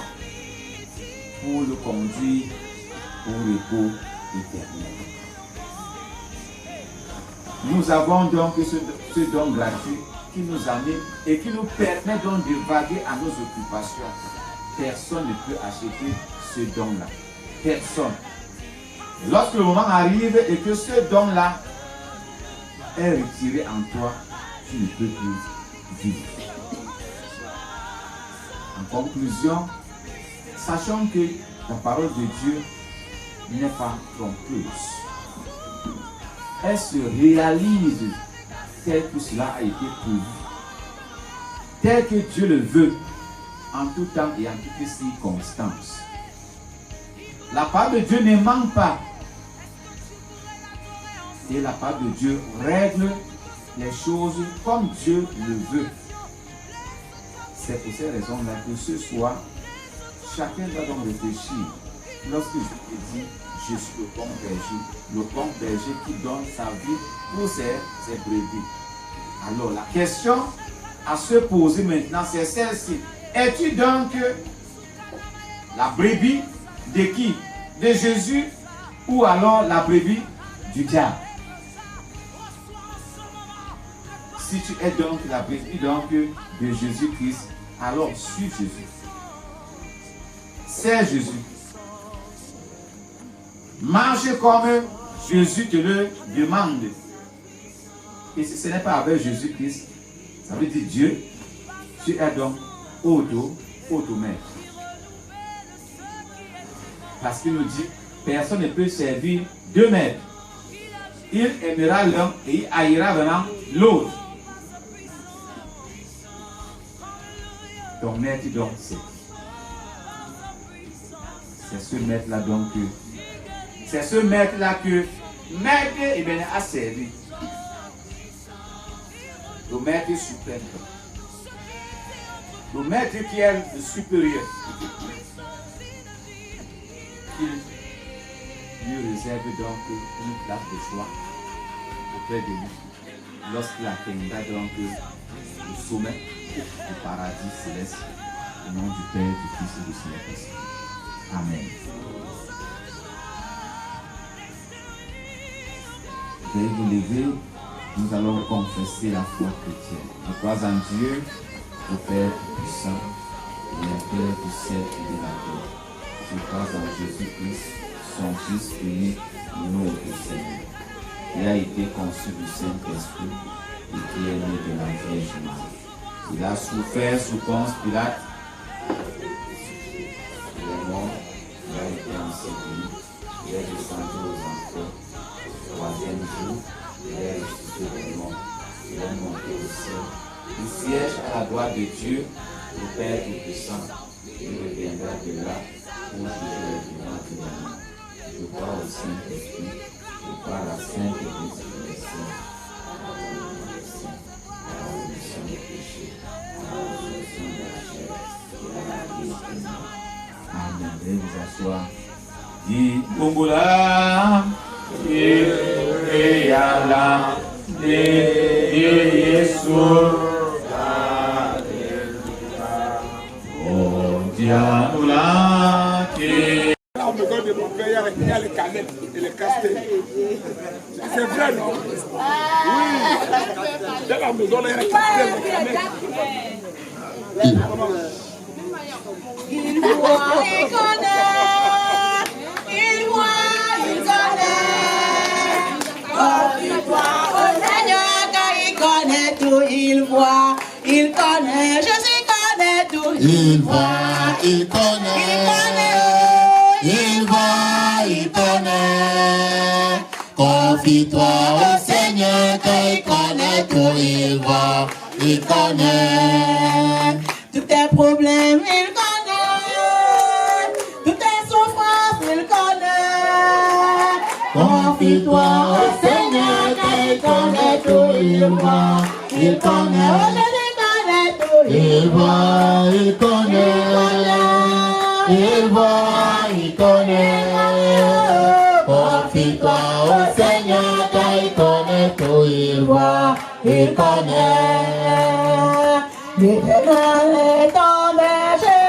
pour le conduire au repos éternelle. Nous avons donc ce don gratuit qui nous anime et qui nous permet donc de vaguer à nos occupations. Personne ne peut acheter ce don-là. Personne. Lorsque le moment arrive et que ce don-là est retiré en toi, tu ne peux plus vivre. En conclusion, sachons que la parole de Dieu n'est pas trompeuse. Elle se réalise tel que cela a été prévu, tel que Dieu le veut, en tout temps et en toutes circonstances. La parole de Dieu ne manque pas. Et la parole de Dieu règle les choses comme Dieu le veut. C'est pour ces raisons-là que ce soir, chacun doit donc réfléchir. Lorsque je te dis, je suis le bon berger qui donne sa vie pour ses brebis. Alors la question à se poser maintenant, c'est celle-ci. Es-tu donc la brebis de qui? De Jésus ou alors la brebis du diable? Si tu es donc la brebis donc de Jésus-Christ, alors suis Jésus. C'est Jésus. Marche comme Jésus te le demande. Et si ce n'est pas avec Jésus-Christ, ça veut dire Dieu, tu es donc auto-maître. Parce qu'il nous dit, personne ne peut servir deux maîtres. Il aimera l'un et il haïra vraiment l'autre. Ton maître donc c'est ce maître-là donc que c'est ce maître-là que maître a servi. Le maître suprême. Le maître qui est le supérieur. Il lui réserve donc une place de choix auprès de lui. Lorsqu'il atteindra donc le sommet du paradis céleste, au nom du Père, du Fils et du Saint-Esprit. Amen. Veuillez vous lever, nous allons confesser la foi chrétienne. Je crois en Dieu, le Père puissant, et le Père du ciel et de la terre. Je crois en Jésus-Christ, son Fils unique, notre Seigneur, qui a été conçu du Saint-Esprit et qui est né de la Vierge Marie. Il a souffert sous Ponce Pilate. Il est mort, il a été enseveli, il est descendu aux enfers. Le troisième jour, il est ressuscité des morts, il est monté au ciel. Il siège à la droite de Dieu, le Père Tout-Puissant. Il reviendra de là pour juger les vivants et les morts. Je crois au Saint-Esprit, je crois à la Sainte Église universelle, à la rémission des péchés, à la résurrection de la chair et à la vie éternelle. Amen. Veuillez vous asseoir. Dis Bongola, Yala, Yesu, Oh Diabola,
Dans la maison de mon père, il y a les canettes et les casse-têtes. C'est vrai, non? Oui. Dans la maison, il y a les casse-têtes et les canettes.
Il voit, il connaît. Il voit, il connaît. Confie-toi au Seigneur car il connaît tout. Il voit, il connaît. Jésus connaît tout.
Il voit, il connaît. Il voit, il connaît. Confie-toi au Seigneur car il connaît tout. Il voit, il connaît.
Tous tes problèmes, il connaît. Toutes tes souffrances, il connaît.
Confie-toi au Seigneur car il connaît tout. Il voit, il connaît.
Oh, Jésus connaît tout.
Il voit, il connaît. Il voit, il connaît. Confie-toi au Seigneur car il connaît tout. Il voit, il connaît.
L'Éternel est ton berger.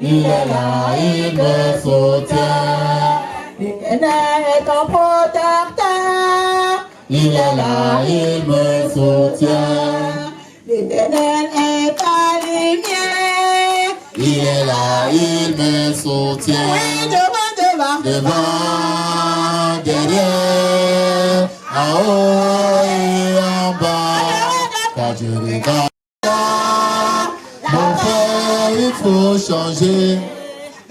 Il est là, il me soutient.
L'Éternel L'Éternel est ton protecteur.
Il est là, il me soutient.
L'Éternel est ta lumière.
Il est là, il me soutient.
Oui, devant.
Devant, derrière, en haut et en bas. Quand je regarde, mon frère, il faut changer.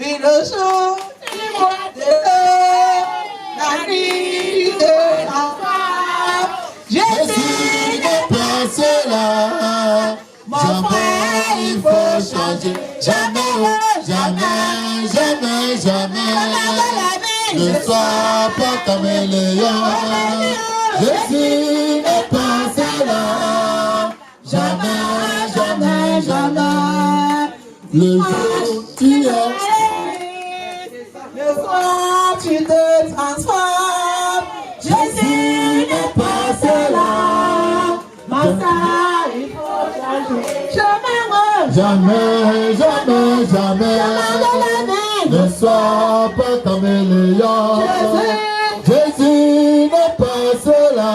Et le jour, il mois de la nuit de la femme.
Jésus n'est pas cela. Mon frère, il faut changer. Jamais, jamais, jamais, jamais. Ne sois pas comme les lions. Jésus n'est pas cela. Jamais, jamais, jamais. Le jour tu es.
Le soir, tu te transformes. Jésus n'est pas cela. Ma sœur, il faut changer.
Jamais, jamais, jamais. Ne sois pas comme les lions. Jésus n'est pas cela.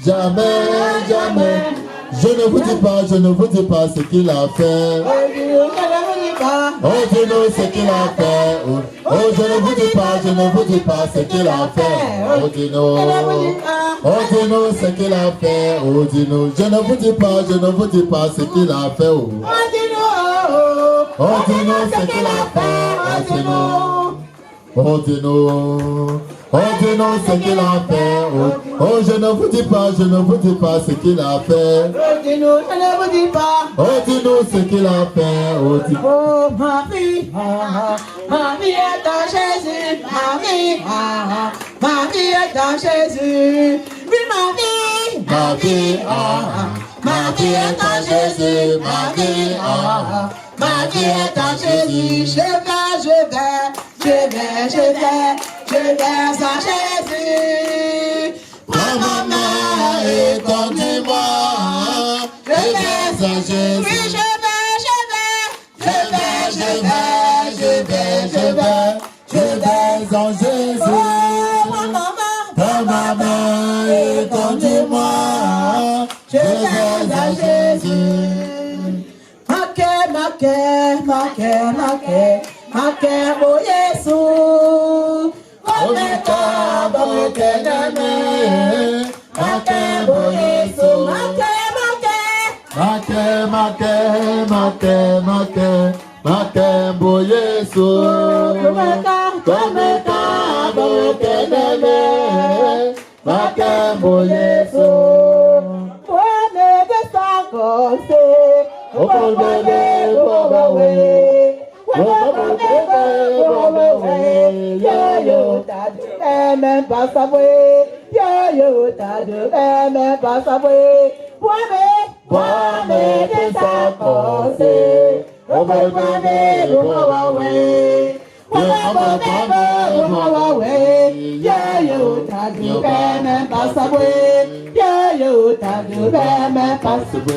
Jamais, jamais. Je ne vous dis pas ce qu'il a fait. Oh, dis-nous ce qu'il a fait. Oh, je ne vous dis pas ce qu'il a fait. Oh, dis-nous. Oh, dis-nous ce qu'il a fait. Oh, dis-nous. Je ne vous dis pas ce qu'il a fait. Oh, dis-nous ce qu'il a fait. Oh, dis-nous. Oh, dis-nous. Oh, dis-nous ce qu'il a fait. Oh, je ne vous dis pas ce qu'il a fait.
Oh, dis-nous, je ne vous dis pas.
Oh, dis-nous ce qu'il a fait. Oh, dis-nous.
Oh, ma vie est en Jésus. Ma vie est en Jésus. Oui, ma vie est en Jésus. Ma vie est en Jésus. Je vais en Jésus.
Prends ma main et conduis-moi. Je vais en Jésus.
Oui, je vais.
En Jésus. Prends ma main et conduis-moi. Je vais en Jésus.
Maquet, oh Jésus. Même pas savoir, yo t'as de même pas savoir. Bois-moi des sacossés, on va prendre le Huawei. On va prendre le Huawei. Yo t'as de même pas savoir, yo t'as de même pas savoir.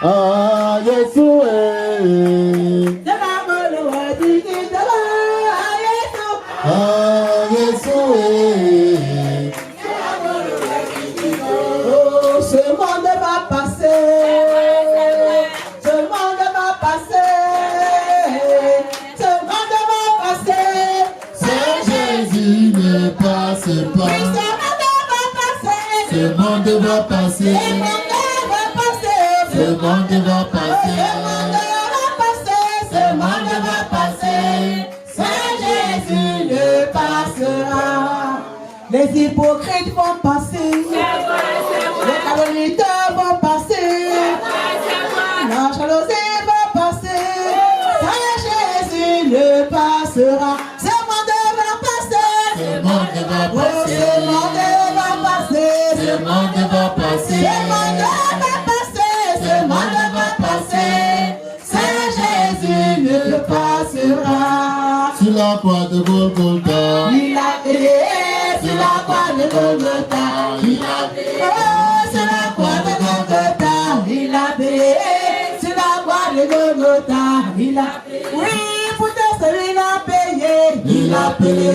Ah, Jésus,
oh, ce monde va passer. Ce monde va passer. Ce monde va passer.
Saint Jésus ne passe pas.
Oui, ce monde va passer.
Ce monde va passer.
Ce monde va passer.
Ce monde va passer.
Saint Jésus ne passera. Les hypocrites vont passer. Les calomniateurs vont passer. La jalousie va passer. Saint Jésus ne passera. Ce monde va passer.
Ce monde va passer.
Ce monde va passer.
Ce monde va passer.
Ce monde va passer. Ce monde va passer. Saint Jésus ne passera.
Sur la croix de Golgotha,
Il a payé sur la croix de
Golgotha, il a payé. Oh, sur la croix de Golgotha, il a payé. Sur la croix de Golgotha, il a payé. Oui, pour tes sauver, il a payé. Il a payé.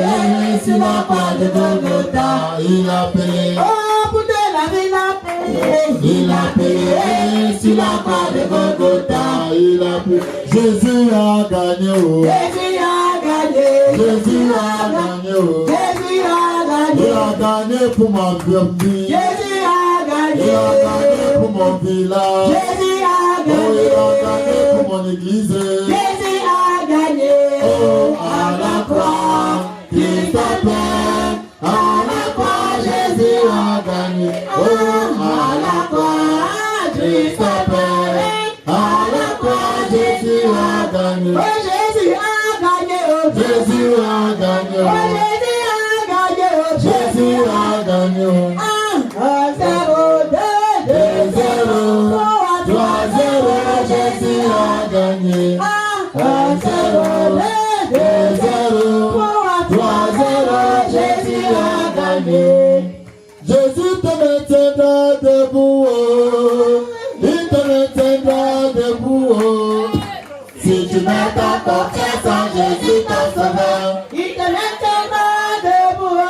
Sur la croix de Golgotha, il a payé. Oh, pour te laver, il a payé. Il a payé. Sur la croix de Golgotha, il a payé. Jésus a gagné. Jésus a gagné. Jésus a gagné. Jésus a gagné. Il a gagné pour ma vie. Jésus a gagné. Il a gagné pour mon village. Jésus a gagné. Il a gagné pour mon église. Jésus a gagné. Oh, à la croix, Christ a payé. À la croix, Jésus a gagné. Oh, à la croix, Christ a payé. À la croix, Jésus a gagné. Oh, Jésus a gagné. Oh, Jésus a gagné. Oh, Jésus a gagné. Jésus a gagné. 1-0, 2-0, 3-0, Jésus a gagné. 1-0, 2-0, 3-0, Jésus a gagné. Jésus te maintiendra debout. Il te maintiendra debout. Si tu mets ta confiance en Jésus ton sauveur, il te maintiendra debout.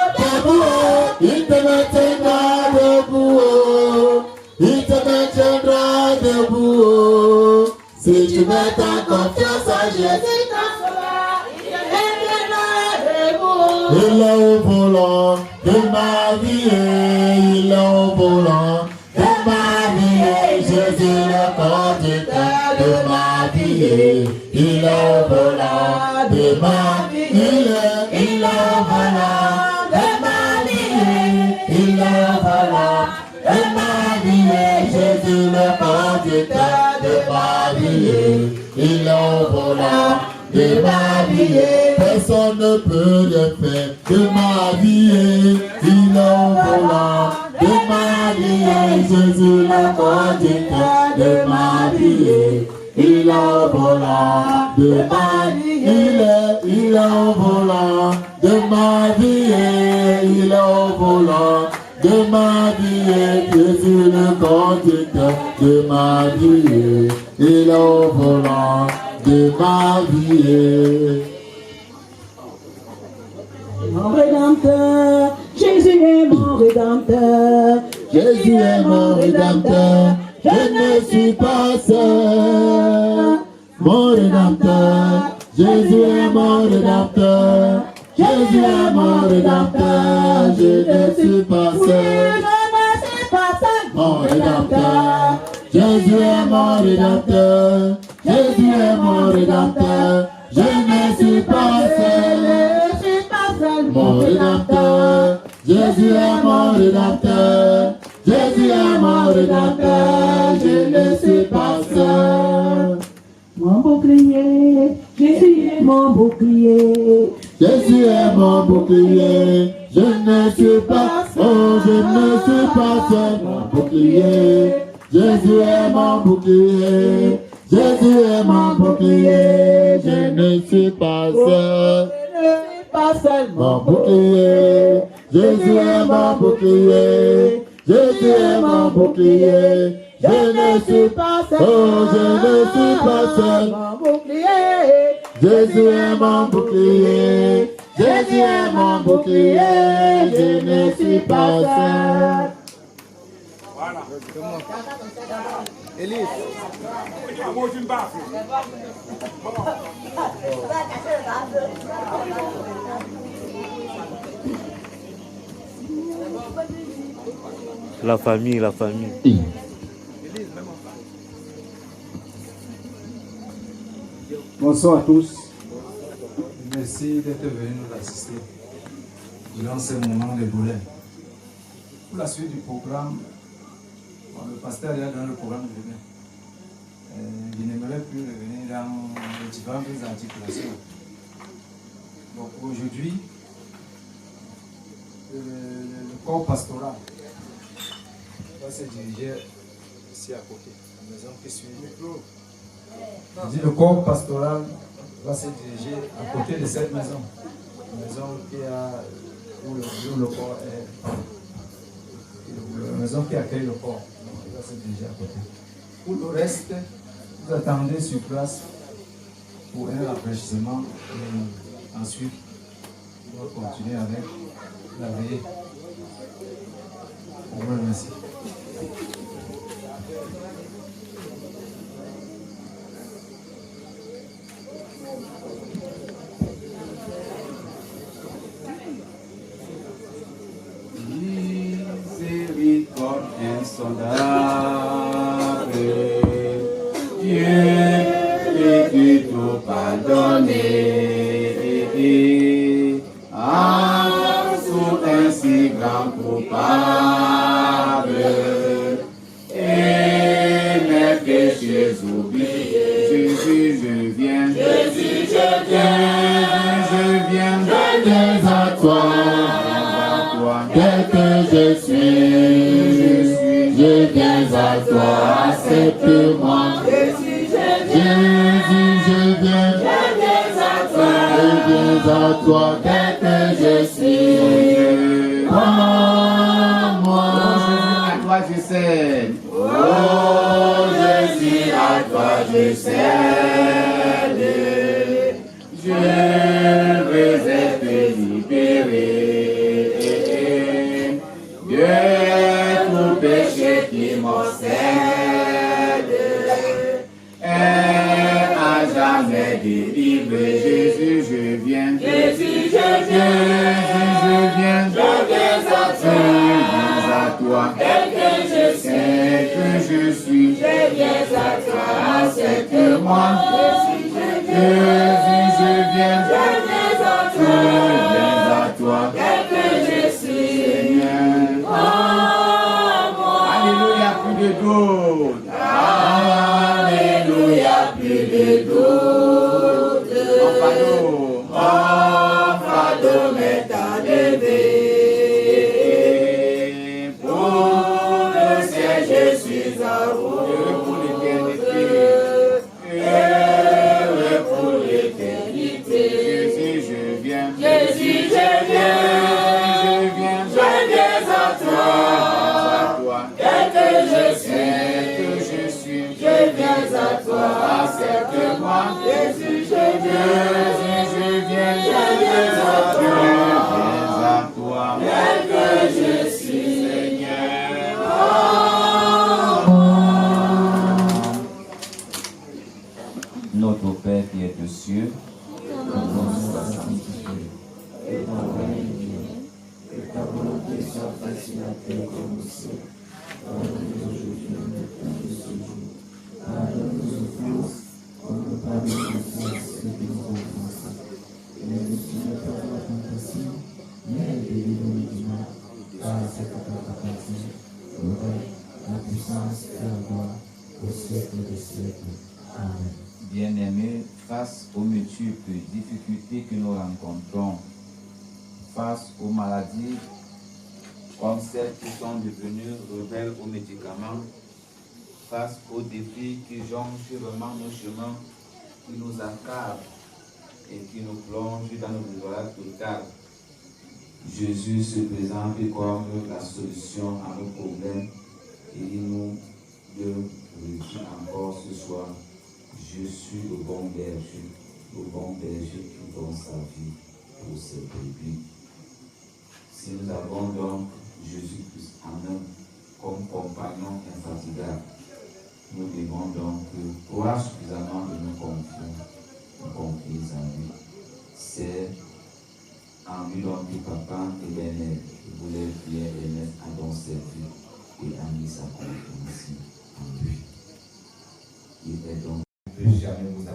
Il te maintiendra debout. Il te maintiendra debout. Si tu mets ta confiance en Jésus ton sauveur, il te maintiendra debout. Il est au volant de ma vie. Il est au volant de ma vie. Jésus le conducteur de ma vie. Il est au volant de ma vie. Il est au volant de ma vie. Il est au volant de ma vie. Jésus le conducteur de ma vie. Il est au volant de ma vie. Personne ne peut rien faire de ma vie. Il est au volant de ma vie. Jésus le conducteur de ma vie. Il est au volant de ma vie. Il est au volant de ma vie. Il est au volant de ma vie. Jésus le conducteur de ma vie. Il est au volant de ma vie. Mon rédempteur, Jésus est mon rédempteur. Jésus est mon rédempteur. Je ne suis pas seul. Mon rédempteur, Jésus est mon rédempteur. Jésus est mon rédempteur. Je ne suis pas seul. Mon rédempteur, Jésus est mon rédempteur. Jésus est mon rédempteur. Je ne suis pas seul. Mon rédempteur, Jésus est mon rédempteur. Jésus est mon rédempteur. Je ne suis pas seul. Mon bouclier, Jésus est mon bouclier. Jésus est mon bouclier. Je ne suis pas, oh, je ne suis pas seul. Mon bouclier, Jésus est mon bouclier. Jésus est mon bouclier. Je ne suis pas seul. Pas seul. Mon bouclier, Jésus est mon bouclier. Jésus est mon bouclier. Je ne suis pas seul. Oh, je ne suis pas seul. Mon bouclier. Jésus est mon bouclier. Jésus est mon bouclier. Je ne suis pas seul.
Voilà.
Élise.
La famille, la famille.
Bonsoir à tous. Merci d'être venus nous assister durant ce moment de douleur. Pour la suite du programme, le pasteur a donné le programme de demain. Il n'aimerait plus revenir dans les différentes articulations. Donc aujourd'hui, le corps pastoral va se diriger ici à côté, la maison qui suit. Je dis le corps pastoral va se diriger à côté de cette maison. La maison où le corps est. maison qui accueille le corps. Ça, c'est déjà à côté. Pour le reste, vous attendez sur place pour un rafraîchissement et ensuite, on va continuer avec la veillée. Au revoir, merci.
Miséricorde insondable, Dieu peut tout pardonner, sous un si grand coupable, et mes péchés oubliés. Jésus, je viens, Jésus, je viens à toi.
Dès que je suis, je viens à toi, accepte-moi. Jésus, je viens à toi, dès que je suis. Prends-moi.
À toi je cède.
Oh Jésus, à toi je cède.
Je veux être libéré de tout péché qui m'obsède et à jamais délivré. Jésus, je viens. Jésus, je viens à toi. Tel que je suis, je viens à toi. Accepte-moi. Jésus, je viens à toi. Tel que je suis, Seigneur. Alléluia, plus de doute. Alléluia, plus de doute. Mon fardeau m'est enlevé. Pour le ciel, je suis en route. Pour l'éternité. Pour l'éternité. Jésus, je viens. Jésus, je viens à toi. Dès que je suis, je viens à toi. Accepte-moi. Jésus, je viens à toi. Dès que je suis, Seigneur. Notre Père qui est aux cieux, que ton nom soit sanctifié. Que ton règne vienne, que ta volonté soit faite sur la terre comme au ciel. Donne-nous aujourd'hui notre pain de ce jour. Pardonne nos offenses, comme nous pardonnons ceux qui nous ont offensés. Et ne nous soumets pas à la tentation, mais délivre-nous du mal, car c'est à toi qu'appartient le règne, la puissance et la gloire au siècle des siècles. Amen. Bien-aimés, face aux multiples difficultés que nous rencontrons, face aux maladies comme celles qui sont devenues rebelles aux médicaments, face aux défis qui jonchent sûrement nos chemins, qui nous accablent et qui nous plongent dans nos désolades totales, Jésus se présente comme la solution à nos problèmes et il nous dit encore ce soir: je suis le bon berger qui donne sa vie pour ses brebis. Si nous avons donc Jésus-Christ en nous comme compagnon infatigable, nous devons donc croire suffisamment de nous confier en lui. C'est en lui donc que Papa éternel voulait bien Ernest à donc servir et a mis sa confiance en lui. Il est donc ne peut jamais vous